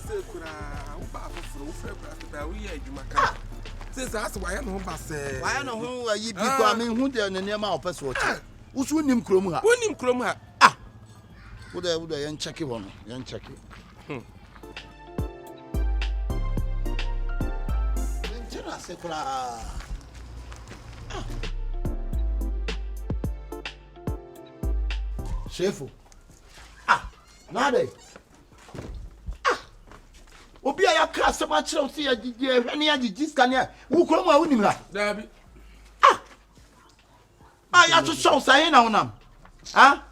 Say kura wo ba afoforo wo fra kura wo ye adwuma ka. Say say why no ba say. Why no ho ayi bi kwa me hu de ne nema opese wo che. Wo so nim krom ha. Wonim krom ha. Wo de yen check wo no, yen check. Mentira se kura. Chefu. Nade. Obi a yaka asema kire o se ya gige hwe ne ya gigi skania wo krom a wonim ha Dabi ya to show say na wonam ma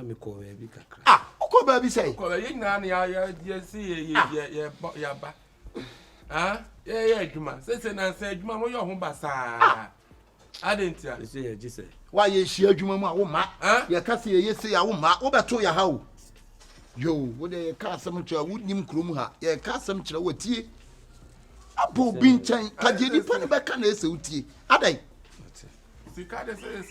me ko bi kakra uko ba bi say ko ye nyina na ya si ya ba ye adwuma se na se adwuma mo ye ho ba saa adentia se ye gi se wa ye hia adwuma mu a wo ma ye ka se ye se ya wo ma wo beto ya ha o yo wo de ka asem kire wo nim krom ha ye ka asem kire wo tie abo bi nchan ka je ni pa ne be ka na ese utie adai sika de se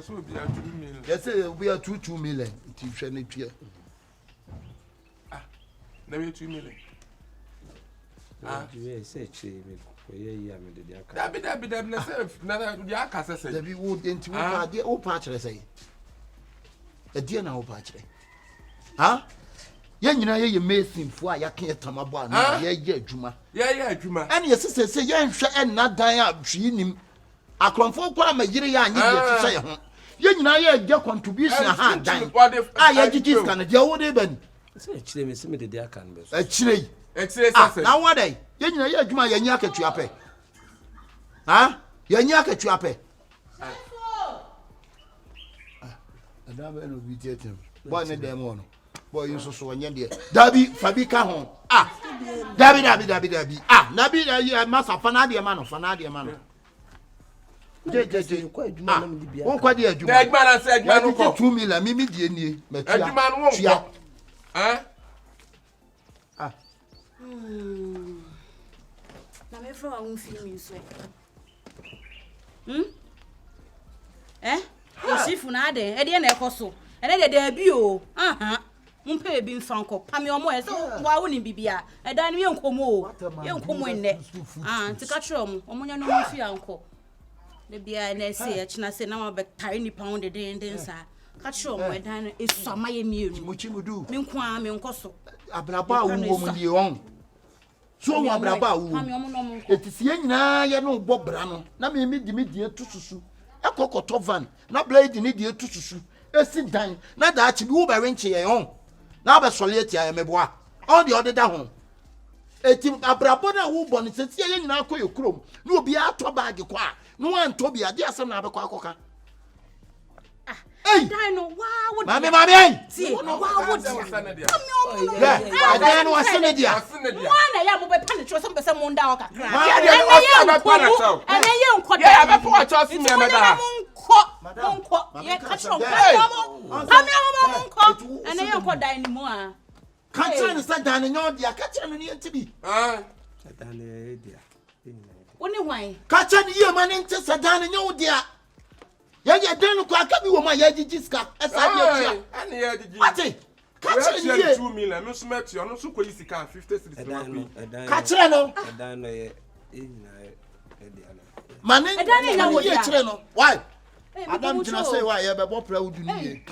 so bi a 2 million ye se obi a 2 million ti hwe ne tue na be 2 million you say che me ko ye ya me de aka dabi na se na de aka se dabi wo de nti wo pa de wo pa kire sei e de na wo pa kire ye nyina ye mesin fu a yake etamabo a ye adwuma ene ye sese ye nhwe enna dan a hwi nim akromfo kwa ma yire ya anyi ye tse ye ho ye nyina ye agya contribution ha dan ye gigi scan de wo de ban se chire me se me de aka no be so chire sese na wo dai ye nyina ye adwuma ye nya akatua pe ye nya akatua pe adaba no bi tietem boy ne dem ono boy you so onye de dabi fabi ka ho dabi nabi masa fana de ma no je ko adwuma na me di bia won kwa de adwuma na adwuma na se adwuma no ko 2 million mimi die nie matua adwuma no won ko na me fra won fi mi so Osifu na ade e de na ekoso ene de bi o mumpe bi mfanko pame omo e so wa woni bibia e dan ye nkomo o ye nkomo enne ntika kire omo nya no mfi anko de bia na se ye china se na ma be tare ni pound de nsa ka kire omo e dan esu amaye mienu muchimudu me nkwa me nkoso abraba wo mo die on so wa abraba wo pame omo no mo etisie nyina ye no bo bra no na me die tususu ekokoto van na blade ni die tususu esi dan na da achi bi wo ba wenche ye on na ba solieti ya meboa all the other da ho eti abrabo na wo boni se tie ye nyina akoye krom na obi ato bag kwa no wan to bi ade asem na abekwa akoka dan no wa wo mami ti wa wo dia dan no asene dia wa na ya mo be pane tro sem be se mo nda o kakra ene ye nko da ya be po a cho sem me da monko ye ka tro pame omo monko ene ye nko dan ni mu a ka tro ni sa dan nyo dia ka tro ni ntibi dan e dia woni hwan ka tro ni ye mani nti sa dan nyo dia ye dan ko aka bi wo ma ye gigi ska esa dia tia ene ye gigi ati ka tro ni ye 2 million me so meti ono so ko yisi ka 50 cedis ma bi ka tro no dan no ye ina e dia no mani ye tro no why Adam jina say why ye be bo pra wudu ni ye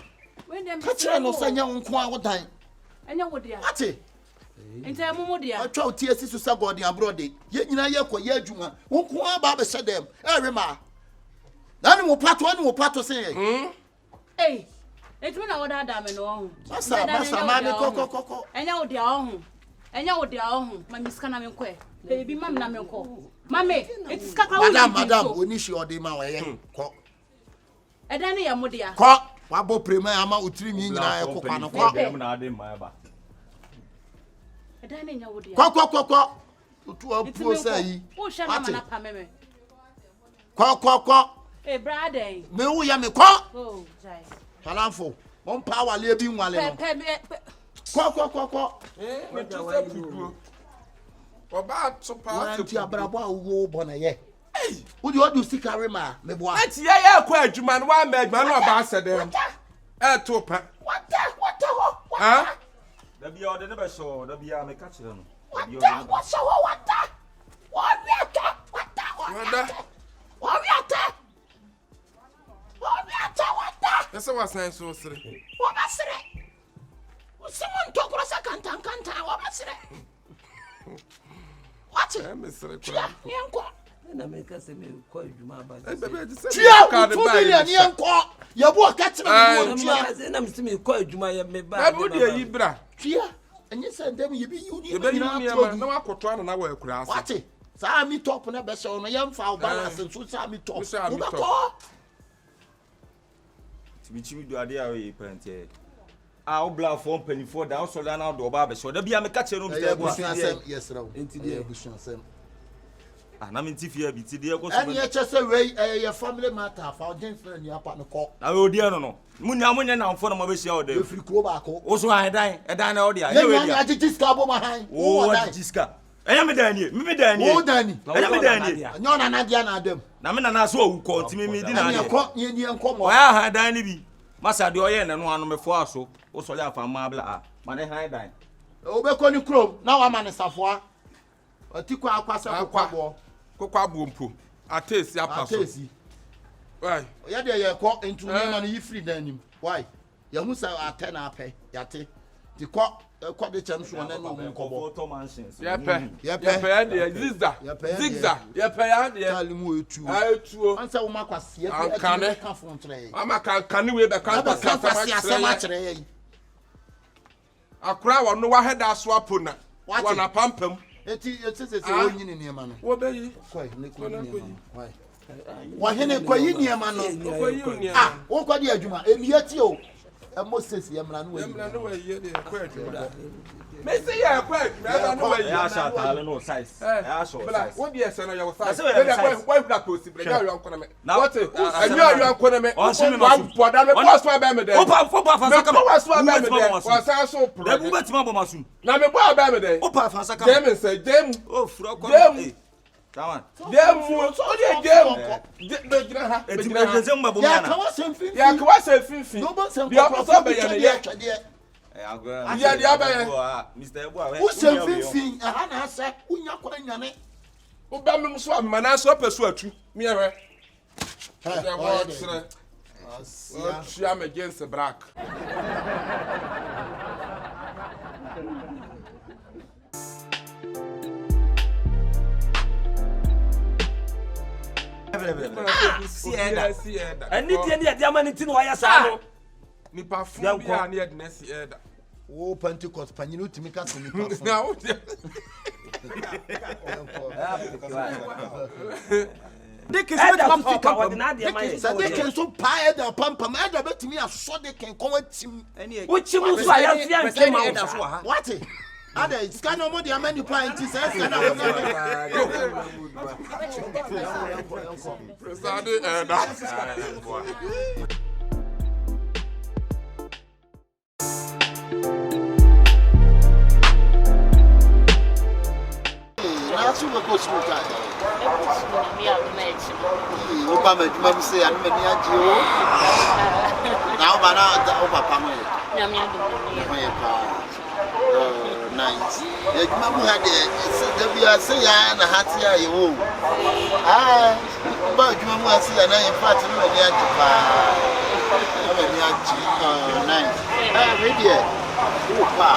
ka tro no sanya nko a wodan enya wo dia ati enta mo dia atwa o tie sisu sa god abroad ye nyina ye kwa ye adwuma nko a ba be sedem rema na ni mo pato say etumi na woda da me no ho masa ma me kokokoko enya wo dia ho ma miska na me nkwe ebi mam na me nko mame etiska ka wo madam oni shi ode ma wa ye ko edan ne ya mo dia ko wa bo prema ama utiri mi nyina e kokwa no ko na ade ma ba edan ne nya wo dia ko otu apuo say yi wo hwa na ma na pa meme ko brother me wo ya me ko jai halanfo mon pa wale bi nwale no ko me to se pupu oba to pa se abrabo awo bo na ye wo di odu sikare ma me bo ati ye kwa adwuma no wa ma adwuma no oba sedem to pa what Ah? The be order never show, the be a catch them. What? That's what I say so sir. What was it? Someone talk was a cantan. What was it? What? Mr. Na me ka se me ko adwuma ba. Tia, 2 million yen ko. Ye bo ka tire me tia. Na me se me ko adwuma ye me ba. Na bo de yi bra. Tia, enye se dem ye bi uni. Ye be yi na wa koto ana na wa akura ase. What? Sa mi top na be se no yem fa balance so sa mi top. Wo be ko. Tibi do ade a we pante. Ah, obla for penny for down so down out do ba be so. The be a me catch no Mr. Yes, raw. Enti de bushon asem. Ah, na me tifia bi ti de go so. And ye chese we your family matter for den friend you apa no ko. Na we odi no. Munya na mfo na mo be sia o We free ko ba ko. O so an dan na odi a. Ye we dia jiska bo ma han. O jiska. Eya me dan nie. Me dan nie. O dani. Eya me dan nie. Nyo na na dia na adam. Na me na so owu ko ntimi me di na. Na ko ye ni enko mo. O ya ha dan ni bi. Masa de oye na no anu me fo aso. O so le afa ma bla a. Ma ne han dan. O be ko ni krom na wa ma ne safoa. Oti kwa akwasa ko bo. Kokwa bompo. Atesi apaso. Atesi. Why? Ya de ye ko into ni ma no yi free dan nim. Why? Ye hu sa aten ape. Ya te. Ti ko de chem so na no mu ko bo. Yepe ya de zigza. Yepe ya de. Tali mu etu. Etuo. Ansa wo makwase ye ka front re. Ama kan we be kan asama kire ye. Akura wo no wa heda so apona. Wa na pampam. Eti se onyini niema no. Wo be yi. Koi ne ko niema. Why? Wa hene ko yi niema no. Ko yi niema. Ah, wo kwa di adwuma. Emiati o. E Moses ye mra no wa. Yemra no wa yi de ko adwuma. Me say ya ko adwuma no wa yi. Ya sha tale no size. Ya sha size. Wo di ese no ya wo size. We dey why that possible. Ya yo anko na me. What? Anyo anko na me. Wa poda me boss wa be me de. O pa fa saka. Me boss wa be me de. Wa sa so pro. Da bu betima bo masun. Na me boss be me de. O pa fa saka. Dem say dem. O furo ko. Taman. Dem so dey dem. Be gina ha. Eti be gina mba bo Ya mana. ka wa semfin. Ya ka wa se finfin. No bo sem Bi o so be ya ne ye. Ya dia ba ye. Mr. Ebu awe. Wo semfin aha na ase unya kwa nyane. Wo ba me so am na so pesu atu. Me ehwe. Ya wa tsere. She am against the black. Ani tie ne dia ma ne ti no ya sa no. Nipa fu bia na ye na si eda. Wo Pentecost panyinu timi ka se nipa fu. Na wo De ke so papa wa na dia ma ye. Sa de ke so pa e da pampam e da betimi aso de ken kon atim. Wo chimu so ya fia nke ma wo so ha. What? Ada scan no the amani plan ti say scan no. Presade eda. Na su ko smoke ade. O pa me djuma mi se anu me ni aji o. Na o ba na o papa mo e. Na mi adu ni. Mo e pa. Nice. E djuma mu ha de se de bia se ya na hati ya ye o. Ah, ba djuma mu ase ya na in fact no me ni aji pa. Na me ni aji. Nice. Eh, we dia. O pa.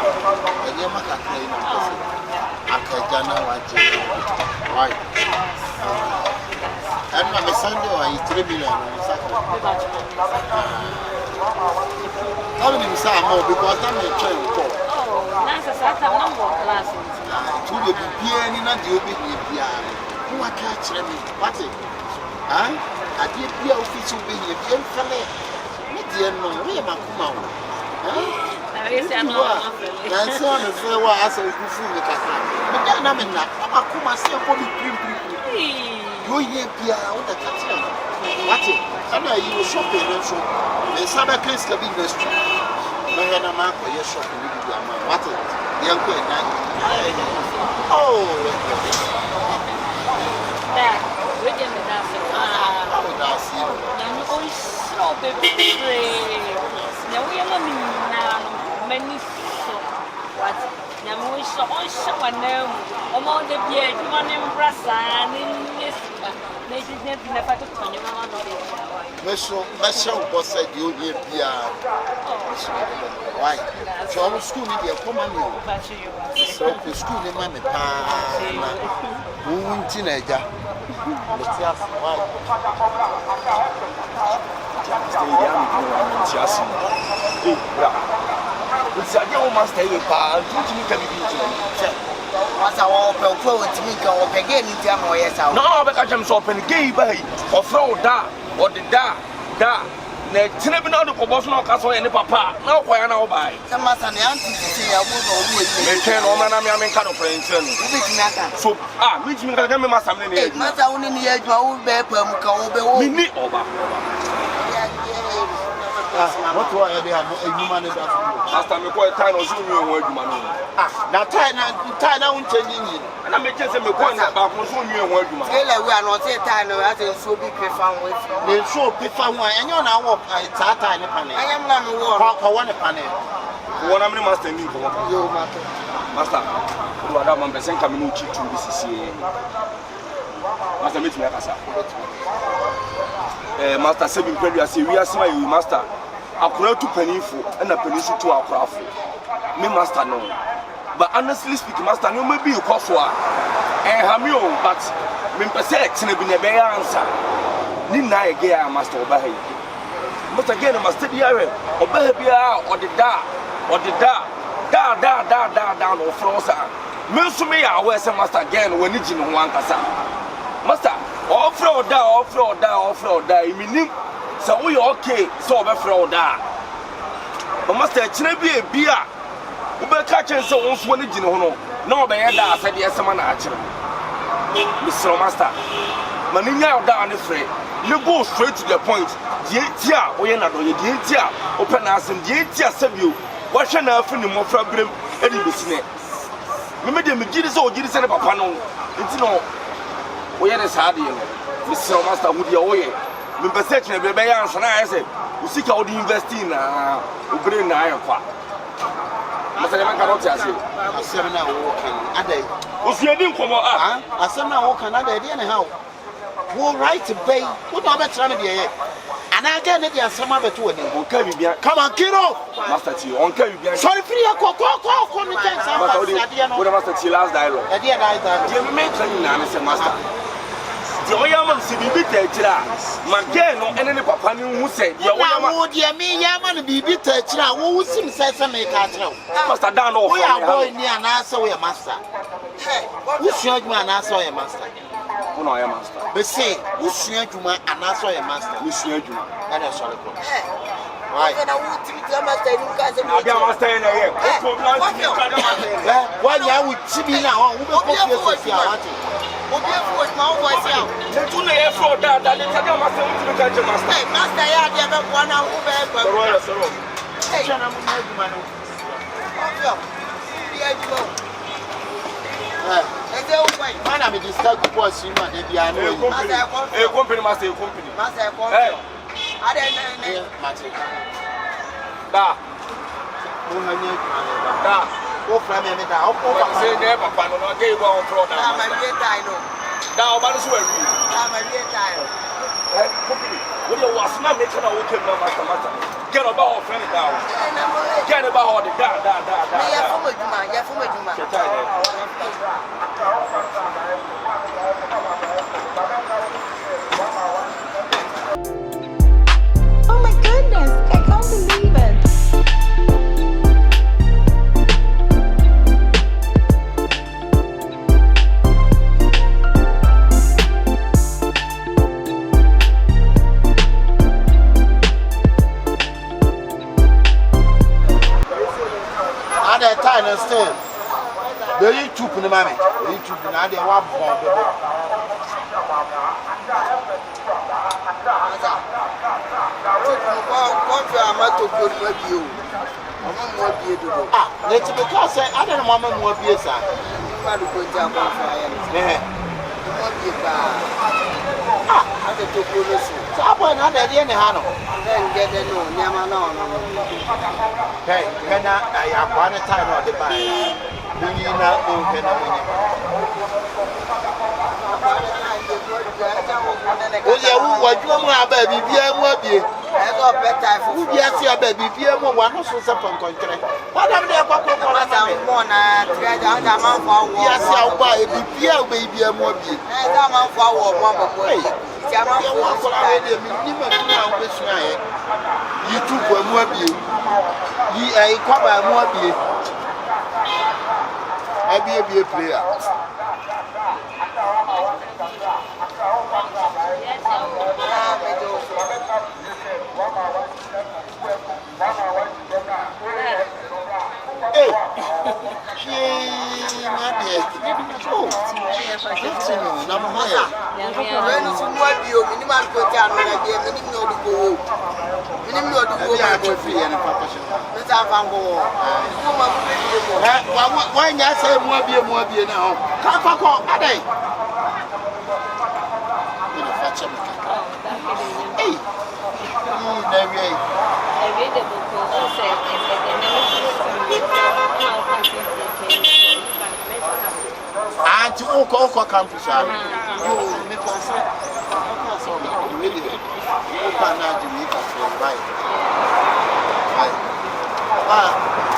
E ni ma ka krai na ko se. Akaja na waje. Why? And my Sunday or 3 million. How many more because I'm a child. Oh, that's a certain number of classes. To the beginning, and the obedient. Who are catching me? What it? Huh? I did be a official being a young fellow. What do you know? We are Macumau. Yes, I know. That's all the fair was as a good food. But then I'm in that. I'm a Kuma say, you hear Pia with the catcher. What it? And you were shopping and so. And some case can be the street. No, and a man for your shopping with your man. What it? Young queen. Oh, that we didn't have to. oh, that's you. And oh, so baby. Now we are now. many so what Yamusha on show and name among the beard, one in Brassa and Miss Native never to turn your mama. Mesho was said you hear Pia. Why? So school in your common so the school in Mammy Pa teenager. Let's ask why. It's a young master, you can be what's our open to me go up again in Jam or yes. No, but I am so open gay by or throw da or the da. Next, never know the proportional castle and the papa. Now, why are now by? Some master and auntie say I would maintain all my name kind of friends. So, which means I remember my son. Master only the edge my old bear per Muka. We need over. What do I have a human? Last time you quite time or soon you were man. Now, time won't change it. And I make just a point about soon you were man. We are not a time as a so big found with the so big found one, and you're now walk at Tata and a panel. I am not one a panel. One of them must have been you, Master. You are not a community to this. Master, meet me, Master 7 previous we are smile you master. Akura to peniful and a peninsula to our craft. Me master no. But honestly speaking, master no maybe you call for hamio, but me percent in a bear answer. Nina again master obey. But again master the area obey or the down or frozen. Mensumi away some master again when it's in one casa. Master off-road da, meaning so we okay, so off-road da. But master, it's not be a beer. We be catching so once when it's in no, no, by that, said yes, man, actually. Mr. Master, Maninia down the fray. You go straight to the point. Tia, we are not on the tia, open us and tia, save you. What shall I feel more problem? Any business. Remember, me did so, did send a pano. It's no. We are the Sadian. Mr. Master, would you away? We perceive a baby answer. I said, we seek out the investing. We bring the iron fat. Master, I cannot tell you. I said, now walking. And they was your name from I said, now walking. And they didn't help. Who right to pay? What are trying to be here? And again, they are some other two of them. Come on, kiddo. Master T, on Kyekyeku. Sorry, free a call. What Master T last dialogue? I did. I mentioned Master. The Oyama see be better. Magain or any papa who said, dear me, Yaman be better. Who seems to make a tell. Master down over. We are going near an answer, we are master. Who showed me an answer, a master? Who I am master. But say, who showed you my answer, a master? Who showed you? And a solid. Why? I want to tell my master in a year. Why are we chipping now? Who will be able to my voice out. To the effort that they tell you, Master, to catch your master. Master, I have one hour over. Hey, man, I'm a discovery was you, and they are a company, master, company. Master, I didn't know. Da. Go from me now. Say never, but I gave one for that. I'm a great time. Now, but it's where I'm a great time. When you was not making a working master, get about friend down. Get about the Oh my goodness, I can't believe it. And still, the YouTube in the mammy, the YouTube in the one bomb. Let's because I don't know what be a sign. I saa boy na da de ne ha no Get the no, never know. hey kana ya kwa ne time no de bai ni na o kana ni o ye wu wadwo mu aba bibia mu abie I got better wu bia si aba bibia mu wa no so se ponkontre madam de akoko na na me more na treasure and a man for bia si awba e bibia o bibia mu abie a man for war, hey ya wa ko la de mi ni ma tu na wo su aye YouTube mu abie yi ai kwaba mu abie abie player hey na mo ya when you want you minimal go down when I get minimum no go. Minimum no go ya to free and papa sha let's have a go. why nya say mu abie na ho ka fa ko adai ina fa che me hey na we I read the book also said anti oko campus ah yo me pense so na really o pa na di me ka so right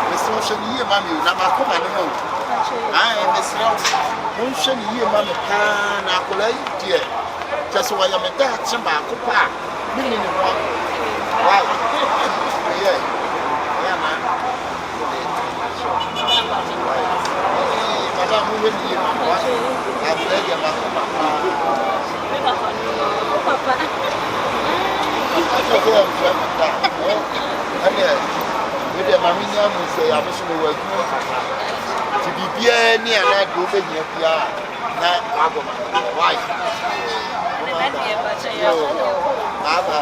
me so she ni ma mi na ma ko ma no me so mo she ni ma me ka na akola yi die just wa ya me da chi ba ko pa me ni ni mo right yeah man Baba mu we ni ma wa abule ya ma ko papa aso ko am fa ta ale we de ma mi nya mu se ya so no wa ju ti bibia ni ana do be nya bia na ago ma why baba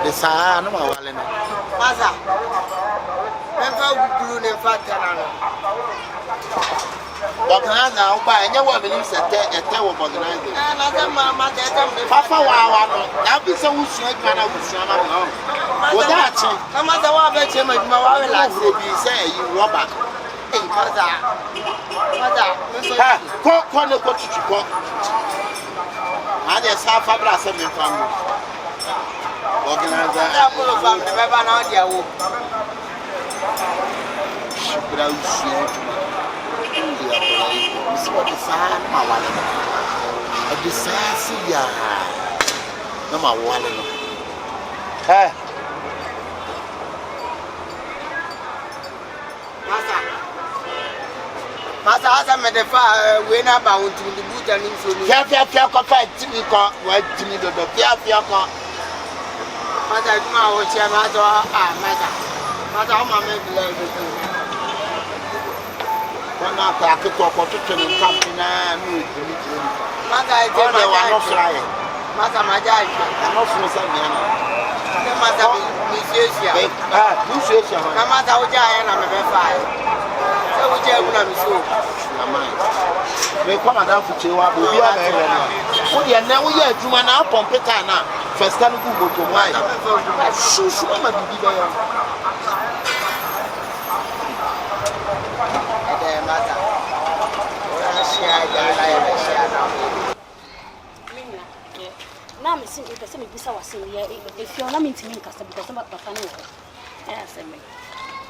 the sa no ma wale no Masa. Never blue never turn. organizer uba enye wa me nim sete ete wo organizer Na za mama tete me. papa wa no na bi se wusu adwa na wusu ama no wo da achi Na masa wa be che ma duma wa we la wo bi se yi rubber masa. Masa. ha ko ne ko tutu ko ade sa fabra se me famu organizer Ya ko lo fam de be ba na dia wo. shukra usu ya ko lai misi wa de sa ma wale no ade sa si ya na ma wale no ha Masa asa me de fa we na ba won ti di buta ni so ni. Fia ko fa timi ko wa timi dodo fia ko Masa duma wo che ma do masa. Masa o ma me bi la do. wana ka ke to ko to ni kampi na mi timi timi Masa e ko de wa no je fly masa ma ja no fly sa mi ana ne masa mi sesia. bu se ha Na masa o ja ya na me be fa. Se o je na mi so. na mai me kwa madam fuche wa bo bia na ewe na wo de na wo ya adwuma na pompe ta na first time go go to why shusu ma bibi ba ya Masa. Ora shia ya la ya shia na. na me sin pese me bisa wasen ye if you na me ntimi nkasa because papa no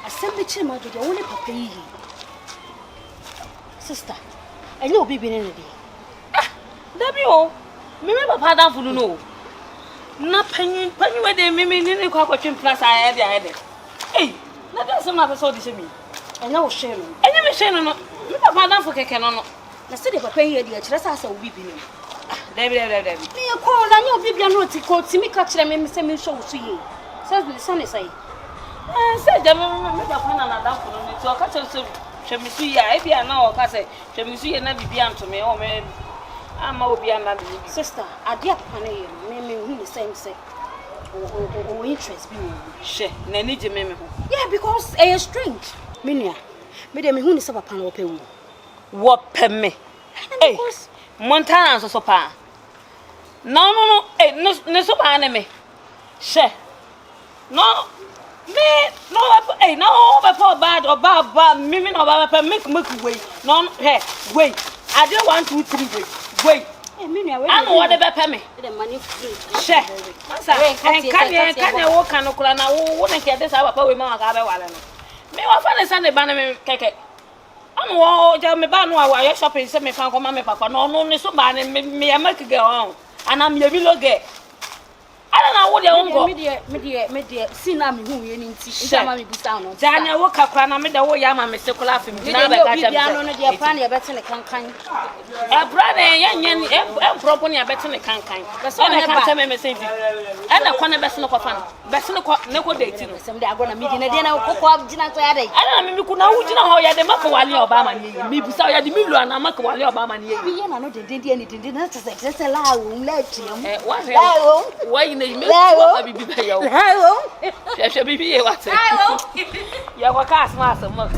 asem che ma dodo woni papa yi sister enye obi bi ne ne di Dabi o. Me papa dan funu no. Na panyi we de me ni kwa kwatwe plus aye de aye de. Eh, na da sem na pese odi se mi. enye wo hwe no Enye me hwe no no. Me papa dan fu keke no no. na se de papa yi di a kire sa obi bi ne Dabi. me ko na nye obi bia no ti ko ti mi ka kire me se me hwe wo so yi se ne sai Se de me papa na dan funu ni ti o ka che so hwe mi su ya e bia na o ka se hwe mi su ye na bibia ntome o me ama obi ana de sister ade papa ne ye me hu ni sai interest be share na ni je me ho. Yeah, because I strange. Menua. Me de me hu ni se papa na wo pe wu. Wo pe me. Eh. Montana so pa. No. Eh, no so pa na me. Share. No. Me no hey no before bad or bad me no bad make way no hey wait I don't 1 2 3 wait hey me no I know what the pay me the money free share sir can you walk and okura na wo na ke this papa we ma ga be wale no me wa fa ne sane ba na me keke anu wo ja me ba no wa shopping se me fa ko ma me papa no so ba ne me ya make girl on ana me bi loge I don't know what they want. Media, see now me who you need to see. Mammy be down. Daniel, what can I make the way I'm a Mr. Laughing? You know, I plan your better than can. A brother, and properly a better than can. That's all I can tell me, Message. And I want a best no fun. Best no dating. Someday I'm going to meet in a dinner cook up dinner. I don't know, you know how you're the Makawali Obama. Me beside the Milo and Makawali Obama. We are not doing anything. That's a lie. Why? Hello. Ya shabi biye wate. Hello. Ya kwa kas masa mo.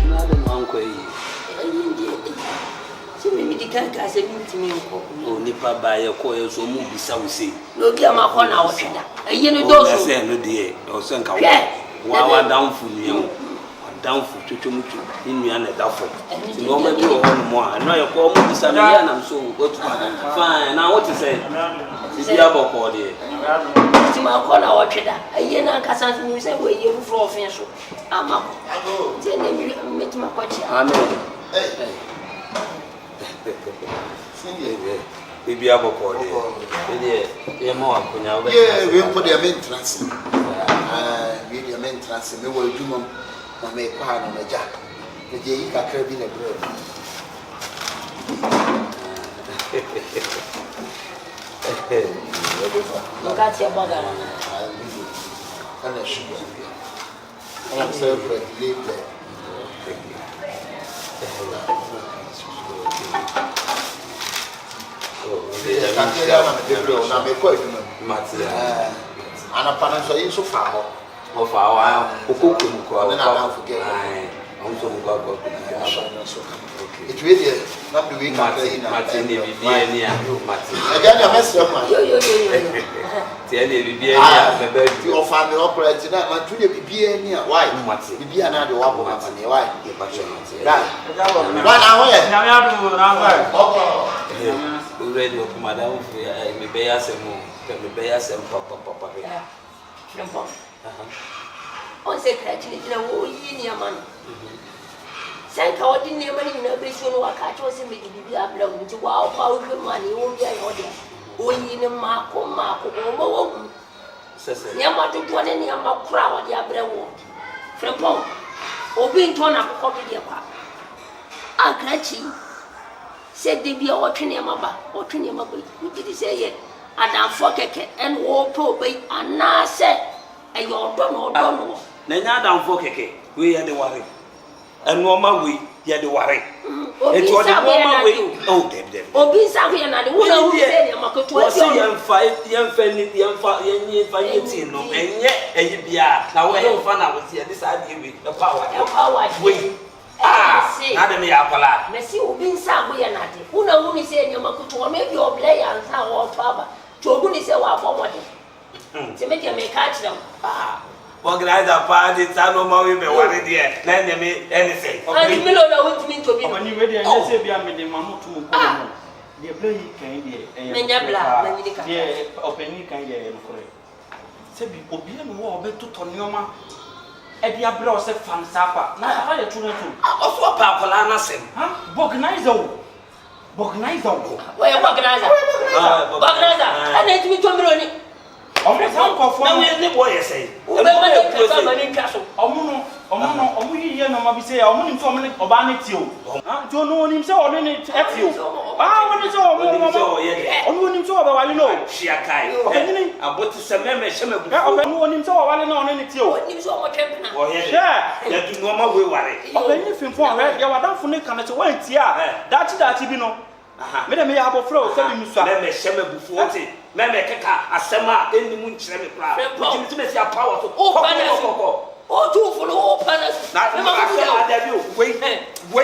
Na le manko yi. Se me di kan ka se mi ntimi nko. O nipa ba ye ko ye so mu bisa wo se. No bi ama ko na wo tweda. Ayi no do so. Na se no de o se nka wo. Wa down fu ni o. Down for Chuchumuchu in me and a duffel. No matter more, I know you're called Misunderstandings. I'm so what fine. Now, what to say? It's the other body. To my corner, what you that? A year and Cassan, you say, where you for offense. I'm up. Then you meet my coach. Amen. Baby, I'm a body. Yeah, more. Yeah, we put their maintenance. We the maintenance, we will do. Na me kwa na meja me je yi kakra bi na bro Ngati ya bagara ana shugo ana celebrate live na me kwa eduma mati ana pana so yi so fa ho of our Okukum call. I forget. Also, it's really not the week Martin, Martin, again, I messed up. Your family operating that man to be near. Why? Be another one. Why? Already, Madame, me bear some papa. On say catching in a whole year, man. Sank out in the money in a vision or catch was in the blow to wow, how good money won't be an order. Only in a marco, Yamato to one any amount crowd, the abrewo. From home, or being torn up a copy of papa. Ah, catching. Said they be watching your mother, watching your mother. You did say it. Adam Fokeke and war probate and now said. And you're done. Nanya down for keke, we are the worry. And normal we are the worry. It's what the normal way. Oh, Deb. Oh, be savvy and I don't say, young five, young family, young fighting, no, and yet, and you be now we don't find out here this idea with the power. Wait. See, Madame Yapala. Messi will be savvy and I did. Who know who is saying your Makutu, maybe your play and how or father. Chobuni say, what for what? To make you catch them. Organize a party, Sano will be worried here. Lend me anything. I didn't know what mean to be. When you ready, I say, be a minimum to the play can be a opening can get Sebi Obian war bet to Tonyoma. Edia Bros fan Sapa. Now I have children too. Also a Papalana Sem. Bognizo. Where Bognizer? Bognizer. I need to be told. Now we are boy say. Omu yi na ma bi say omu nim so omu oba na ti o. Jo no nim say onu ni eti o. Woni say omu nim say oba wale no. Hia kai. Obenini aboti se meme hye magu. Obenini nim say oba wale na onu ni ti o. Nim say omo twempena. O ye. Ya du no ma we ware. Obenini fimfo ahwe ya wadanfo ne kana che wan ti a. Dachi bi no. Me dem ya abofra o se bi musa. Me sheme bufu oti. Me keka asema eni mu nkyere me kra. Oti me si power so. O tu fo no o panas. Na asema da bi o. Wei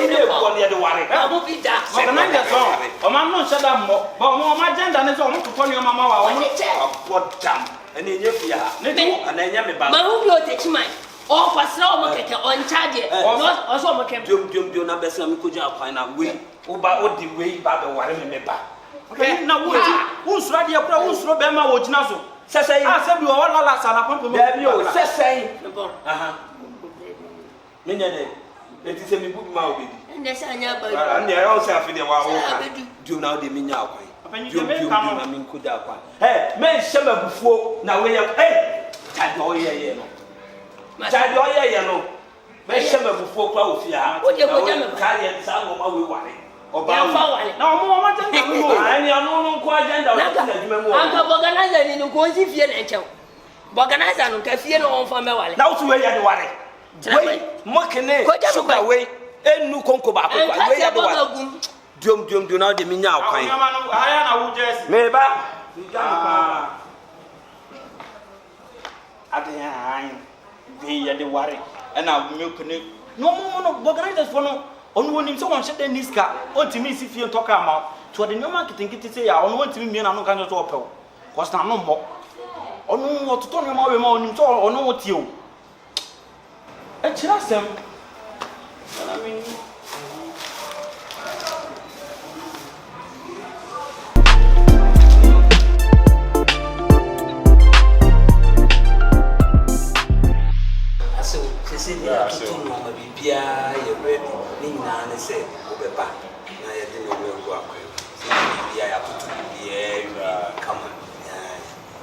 ne ko ne de ware. Abu bi da. Organizer so. O ma no shada mbo. Ba o ma agenda ne so o mo to ni o mama wa. O bodam. Eni nye fia. Ne do ananya me ba. Ma hu bi o te chimai. O kwasra o mo keke on charge. No o so mo kem. Dum na besa me koja kwan na wei. O ba o di wei ba be ware me ba. Okay, na wo sura dia kura wo sura be ma wo gina so. Sesei. Se bi o wala la sala pampo me. There bi o sesei. Me nyane. Eti se mi bu ma obi. Nde se anya ba. Ande ya o se afide wa wo ka. Dum na o de me nya akwan. Dum na me nkoda akwan. Me shema bufuo na we ya. Tade o ye no. Tade o ye no. Me shema bufuo kwa ofia. O je ko je me ka ye sa ngoma we ware. Oba wale. Na o mo ma tanga mu. Ani anu nko agenda o ti na djuma mu. Anka organizer ni ko nsi fie na nchew. Organizer no ka fie no on fa me wale. Na usu we ya de ware. Wei mokene sugar we enu konko ba ko kwa we ya de ware. Dum na de minya akwan. Nyama no aya na wo jesi. Me ba. Aden ayin. We ya de ware. Na me kene. No organizers for no onu wonim se won hye de niska ontimi si fie ntoka ma to de nyoma kitinkiti se ya onu wontimi mie na no kan so opew cause na no mbo onu ototo nyoma we ma onim so onu wotie o e kira sem na me aso se dia tutu no ma bibia ye ready ni na ne se obeba na ye de no we go akwa se bibia ya tutu bibia kama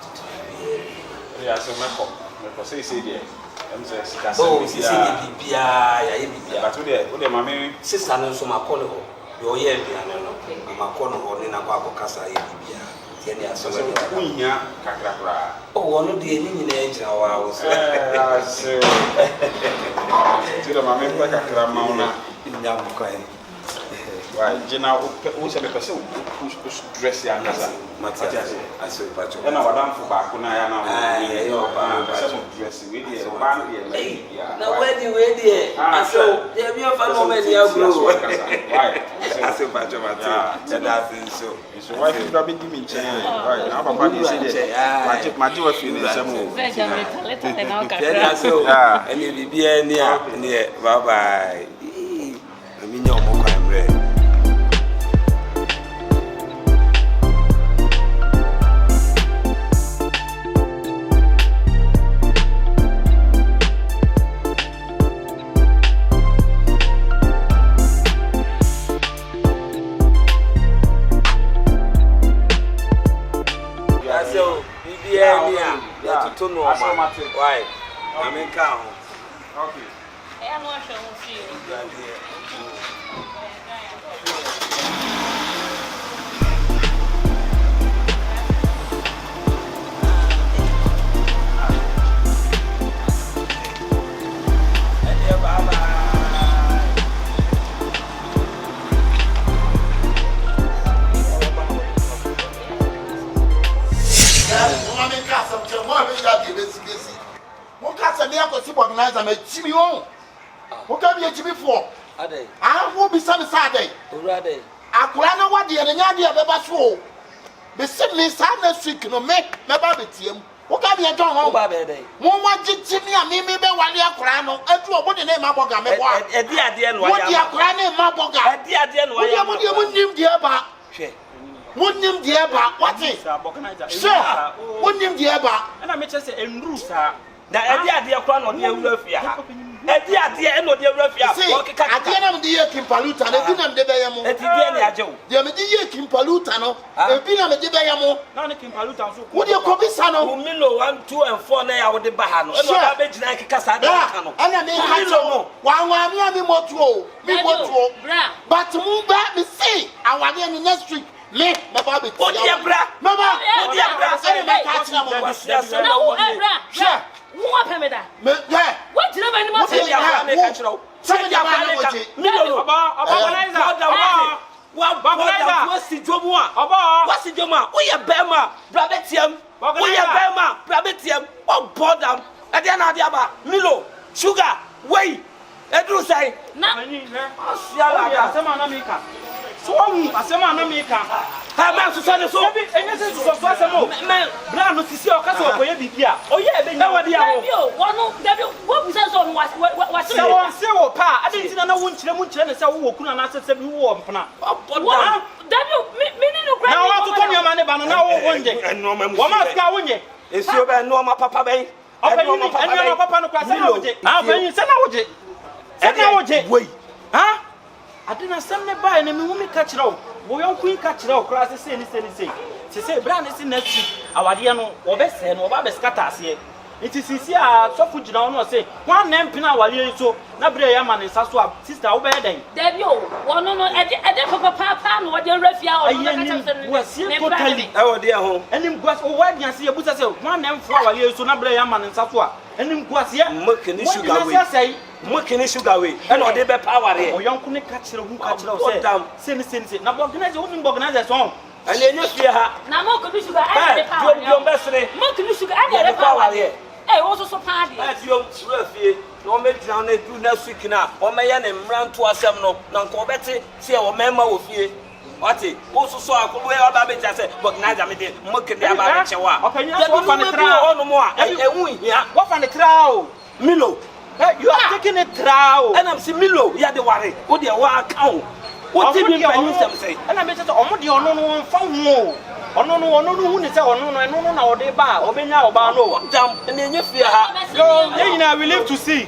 tutu bibia ya so me ko say dia em say sika se bibia ya ye bibia but o de mame sister no so makolo ho yo ye bia no makolo ho ni na kwa akokasa ye bibia tie ni aso we kunya kakra kra ono de ni nyina egira wa wo so tira mame kwa kakra mauna nya mkwai wa jina o se be pese o dress ya ngaza matias aso pacho na wadam fu ba ko na ya na yo ba pese mo dress we dey o ba na na we dey aso de bi o fa no me dia bro why aso pacho matias that so why you do be di mi chen why na papa dey say dey ma ji wa fi ni se mo veja metaleta de na kakra aso eni bibia ni a ni bye bye mi nya omo kwa mre aso bibia ni a ya tutu no ma why ameka ho okay é no achou um filho organizer me chimi on wo ka bi chimi for adai wo bi sam sa adai urade akura na wade ye nya de be ba so be sim me sa na streak no me ba be tiem wo ka bi don ho ba be dai mo ma chimi a mi be wale akura no edu obo de na ma boga me bo a edi ade no ya wo di akura na ma boga edi ade no ya mo nim de ba hwe wonim de ba wate sure wonim de ba na me chese enru sa na edi ade akura no de ewura fia ha edi ade e no de ewura fia o keka ade na me de ye kimpaluta na bi na me de be ye mo edi de ne aje wo de me de ye kimpaluta no e bi na me de be ye mo na ne kimpaluta so wo de ko bi sa no wo milo 1 2 and 4 na ya wo de ba ha no e no ba be gina keka sa de ka no ana me ka cho wa mi ami motuo mi motuo but mu ba me see awade ni next week me ba be o dia bra mama o dia bra say me ka chi na mo no bra What happened that? Yeah. What did I say? I make a show. Say the organizer. Wa organizer. What's the jomwa? Oba. What's the jomwa? We a bema. Brabetium. We a bema. Brabetium. Oh bodam. Adiana diaba. Milo. Sugar. Wait. Edu say. Na. Asiala. Asema na mika. So asema na mika. Ha ma so so. Ebi enye so asemo. Me bra no sisi o kase okoye bibia. Oye ebe nya wade ya ho. Dabi o, wono dabi wo bisa so no wa Se won se wo pa, ade ntina na won kyerɛ ne se wo kuna na sese bi wo mpena. Dabi me ni no kra. Na wa to konyo ma ne ba no na wo wonje. Wo ma ska wonje. Esio be no ma papa ben. Enu ma papa no kra se na woje. Ah ben se na woje. Se na woje. Wei. Ha? Ade na sem ne ba ne me hu me ka kyerɛ wo. Wo yon kuin ka kyerɛ wo kra se se bra ne se next week awade no wo be se no wo ba be skata ase. Iti sisi a sofu gina ono se wan na mpina awale so na bre ya ma ne saso a sister wo be den. Dabi o, wono no ede papa no wo de rafia o no ka kyerɛ wo sie totally e wo de ho. Enim guas o wadi ase e busa se wan na mfo awale so na bre ya ma ne saso a enim guas ye mokeni sugar we e no de be power ye. O yonku ne ka kyerɛ hu ka kyerɛ se na organize wo nim organize so ani enyo fie ha na mokeni sugar ai de power yo besre mokeni sugar ai de power ye. Wo so party. Yo sura fie no me dran na du na week na o me ye ne mranto asem no na nko beti se o mema wo fie wati wo so akolo e oba be ja se organizer me de mokeni aba be chewa wo fa ne tra ono mo a ehu hia wo fa ne tra o Milo you are taking it tra o and I'm see Milo ya de ware wo de wa account wo ti bi pani sem say and I be say omo de ono no fa hu ono no hu ni say ono no na ode ba obenya oba no dam na enye fie ha yo nyina we live to see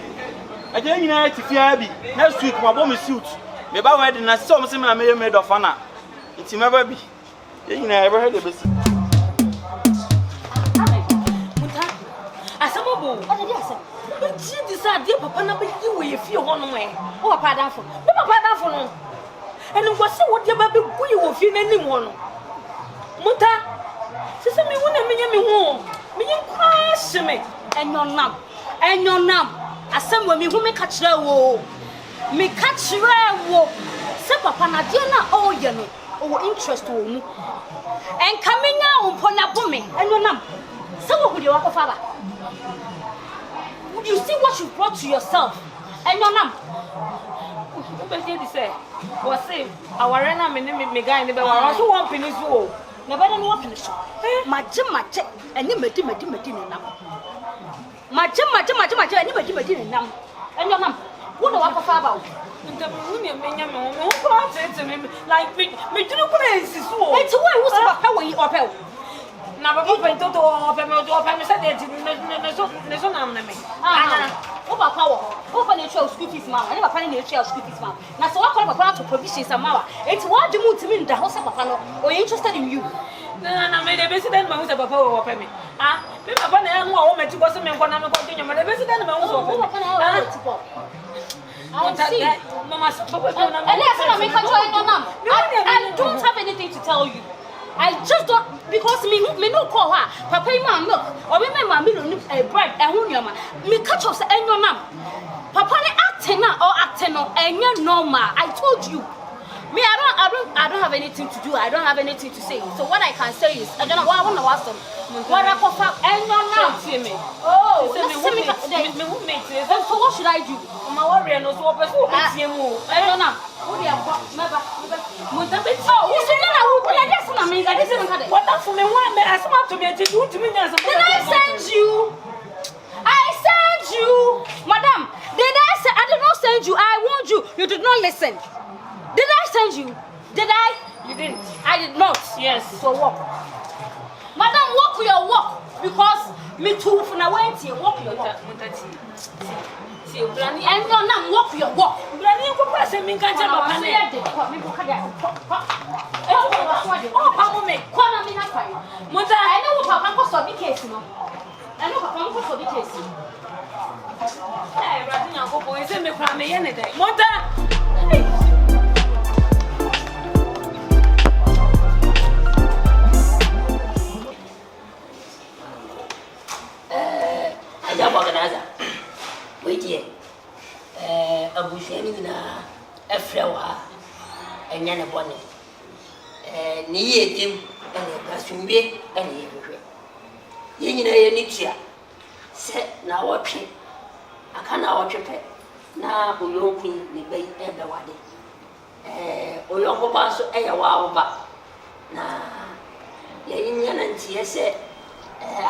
aje nyina ti fie bi next week ma bo me suit me ba wedding na say omo say na me made of ana iti me ba bi nyina e be he de be see muta asamobo ade di asem ji decide dey papa na be yi we ye fie ho no me o papa danfo no ene ngo se wo de ba be guyi wo fie na nim ho no muta sese me wona menye me ho menye kwaase me enyonam asem wa me hu me ka kire wo se papa na de na o ye no o interest wo mu enka menya wo na bo me enyonam se wo hudi wa kofa ba. You see what you brought to yourself enyonam obedi di say was say awarena me guy ne be wa so one penny so na bada no one so maje eni medi ne nam maje eni medi ne nam enyonam wo na wakofa ba wo ntabu ni menya me wo ko tete me like me dinu ko ensi so enti wo so papa we opel na baba pento to opel me say ne so nam na me wo papa wo pa ne twa school fees ma ani papa ne twa school fees ma na so wakọ papa to provisions amawa enti wo de mu timi nda ho se papa no o interested in you na me de president ma wo se papa wo pa me me papa na ya no wo meti ko se me nko na me ko tinyo me de president ma wo so pa me Mama, I don't have anything to tell you. I just don't because me no call her. Papa ma milk or me ma me no bread e hu nyama. Me catch up say enyo nam. Papa ne acting na or acting no enyo normal. I told you. Me I don't have anything to do. I don't have anything to say. So what I can say is I don't want to ask them. What I call enyo nam. Oh, me who made it. So what should I do? My worry no so person who tie mu. Enyo nam. Who dey go? Never. Oh, who say na who na just na me ga dey say nka dey. What that for me one me asma to me ati do to me nyasa. Did I send you? Madam, did I say I did not send you? I warned you. You did not listen. Did I send you? Did I? You didn't. I did not. Yes. So walk. Madam, walk your walk because me too for na went here walk your walk. And no now walk your walk. Granny ko pa se min kan jaba pa ne. Me ko ka da. Oh, papa me. Ko na mi na kwai. Mota, I know papa ko so bi case no. I know papa ko so bi case. Eh, brother nyan ko po e se me kwa me ye ne dai. Mota. Aja organizer. Wait here. Abusheni na efrewa enyane bone. ne ye dim ene basumbe ene ye hwehwe ye nyina ye ni tia se na wotwe aka na wotwe pe na oyonkun ne bai ebe wade oyonko ba so eye wa oba na ye nyina ntie se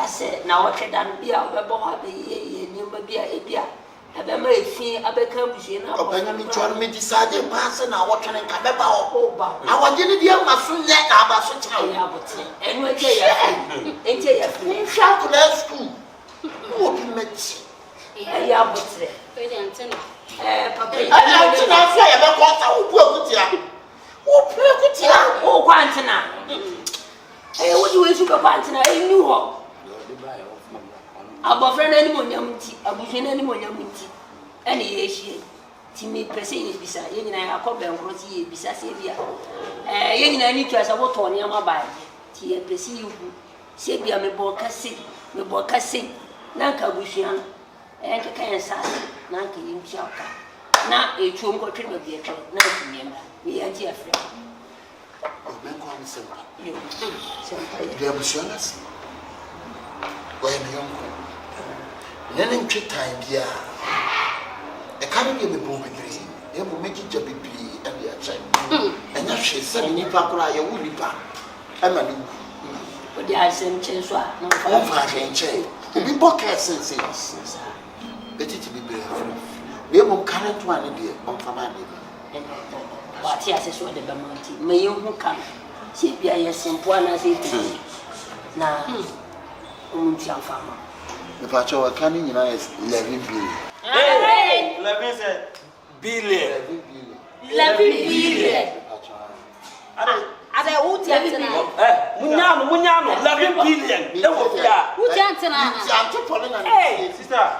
ase na wotwe dan bia obebo ha be ye ni ma bia ebia ebe ma efi abeka busie na obanya mi twar mi decide ba se na wotwe nka beba oba awaje ne dia ma so nye na ba so kira ya bote enu eke ya ente ya fi sharp na school wo bi mechi ya bote papa antina fi ya be ko ta wo bu akutia wo kwantina wodi we su be kwantina enu ho abofra na ni monyam nti abuhwe na ni monyam nti ene ye hie ti mi pese ye bisa ye nyina ya ko be nkro ti ye bisa se bia ye nyina ni twa sa woto ne ma ba ti ye pese ye hu se bia me bo kase na ka buhwe an nke kan sa na ka ye mchi aka na etu mko twe ba bia twe na ti mi mra ye anti afra ben ko am sempa yo sempa ye busionas oye me yonko nene ntwe time bia e ka me be bo bebre e bo make jabibri e bia chai enya hwe se nipa kora ye wu nipa e ma ni o di asem chenso a no fa chenche obi boka sense betiti bibre we mo current one dey on fama dey wa ti ase so de ba monti me ye hu kan se bia ye sempo ana se ti na unti afama the pacho wa kan nyina is 11 billion 11 billion 11 billion ada uti antena munyano 11 billion e wo fia uti antena anti polina sister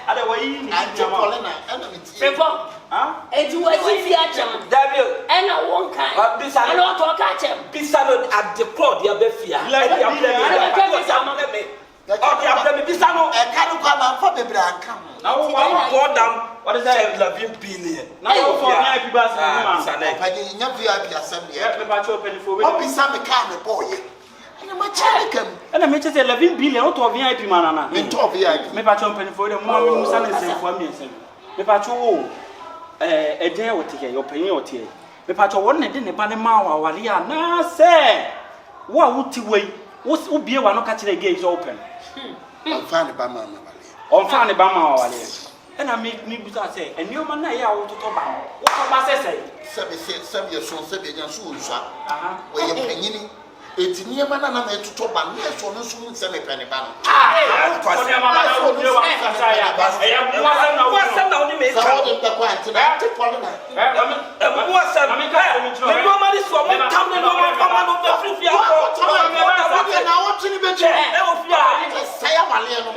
ada wa yi ni anti polina ena mi ti pepo eti wa ti fi achem David ena won kan ena o to ka achem bisano at the crowd ya be fia e ya play bisano e kan kwa ma fa bebre anka na wo wa dam what is that 11 billion na wo for me abi ba se ma pa de nya via bi asem de me pa cho penifo we obi sa me ka me boy ena ma cha kam ena me chese 11 billion to VIP manana me to VIP me pa cho penifo de mo me musa na semfo am yesem me pa cho wo eje wote yo penye wote me pa cho won ne de ne ba ne ma wa wale ya na se wo a wuti wei wo bie wa no ka kire gate open on ba ma wale on fa ne ba ma wale ena me buta se enioma na ya wo toto ba sese sebe ye so sebe nya so unsa wo ye panyini eti niema na me toto ba ne so no so nse me pene ba no to se ma ba na wo de wa kasa ya ya buwa na wo ni me ka wo de kwa antina te polina buwa sa me no ma ni so mo tam ne no ma fa ma no da free fia ko na wo tini beche e wo fia saya wale no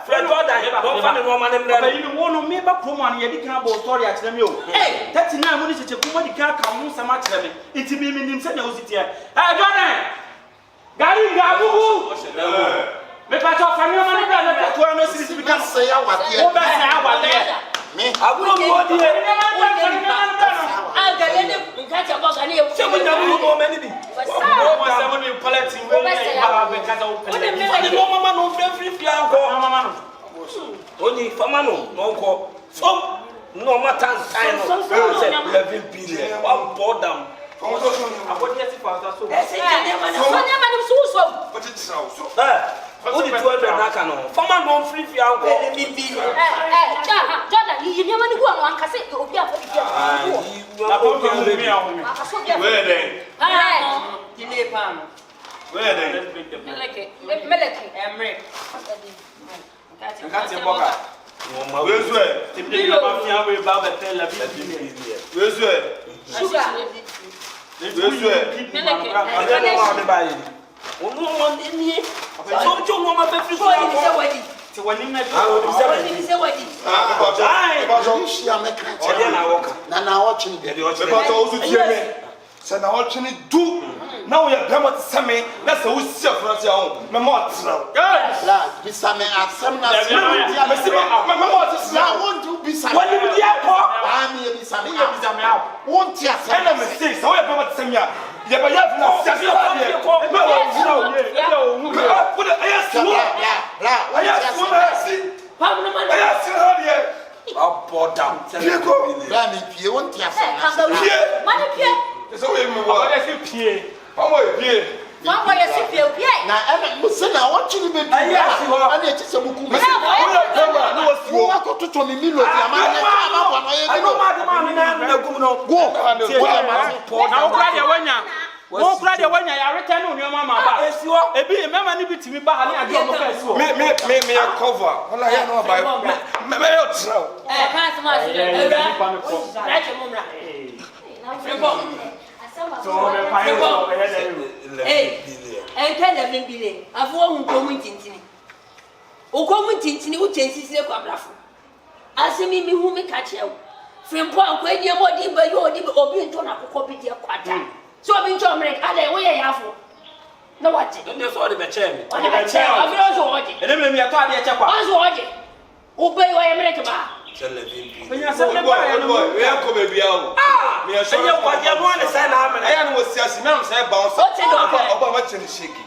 Fred Jordan don fa ne no ma ne mre ba yi wo no me ba promo an ye di kan bo story a kire me o 39 mo ni cheche kuma di kan ka mo sama kire me iti bi mi nim se na ositi e Jordan gari ngabugu me pa to fa ni o ma ni bra na to no sisi bi kan saya wade wo ba saya wade me aguro mo di agale ne nkacha boga ne se mo na mo ma ni bi wo sa mo ni palette we ni ba be ka o palette ni no mama no free fia ko mama no oni fama no ko so no matter time no say 11 billion one board them abodi ati fa so Only 200 naka no. Fama no free fee anko. Jordan, you never knew one can say obi afa bi. Na ko ko mi ahumi. Where then? Dile pam. Where then? Meleke. Emre. Nkati boka. Wezwe. Tipi na ba fi awe ba be tell la bi. Wezwe. Sugar. Wezwe. Meleke. Ade no ma be ba yi. Onu mo ni so jo no ma be free So you say what it? Ti wani na bi. You say what it? Ai, shia me kan. Ode na woka. Na wo chini de. Me ba to osu tie me. Se na wo chini du. Na wo ye bema te seme, na se wo sia France ya ho. Me mo tra. La, bisa me asem na se. Me si me mo te sia. Na won do bisa. Wani bi dia ko. Ami bisa me. Ye bisa me out. Won ti asem. Ena me say, se wo ye bema te seme ya. Yeah, but you have to say Wọ́n kura de wọ́n yà return ní ọmọ máa bá. Ebi mẹ́ma níbi tí mi bá ha ní àjọ ọmọ fẹ́ sí o. Me yẹ cover. Wọ́n láyé náà báyìí. Me yẹ tìrẹ o. Káàsì máa ṣe ẹ̀rọ láti mú mìíràn. Fífọ́. Ẹ̀ńkẹ́ lẹ̀ mi bìlẹ̀ àfọwọ́ ohun kò mú tìǹtìǹ. Òkò mú tìǹtìǹ ó tẹ̀ sí sílẹ̀ kọ́ àbúrafọ́. Asẹ́mi mi hu mi kàkyẹ́ o. Fífọ́ àǹkọ́ ẹ̀dí ẹ̀mọ́ ọ̀dí bẹ̀ yóò ọ̀dí bẹ̀ òbí ntọ́ nà àkọ́kọ́ bí díẹ̀ kọ́ àdá. So I've been told me, I will have no what? Don't you saw the chairman? On the chair, I've also watching. And then we are talking about check. Also watching. Obey what I'm ready to buy. When you say, boy, we are coming beyond. Me are sure you want to say, I am with Sassy Mount, say, bounce. What's it about much in the shaky?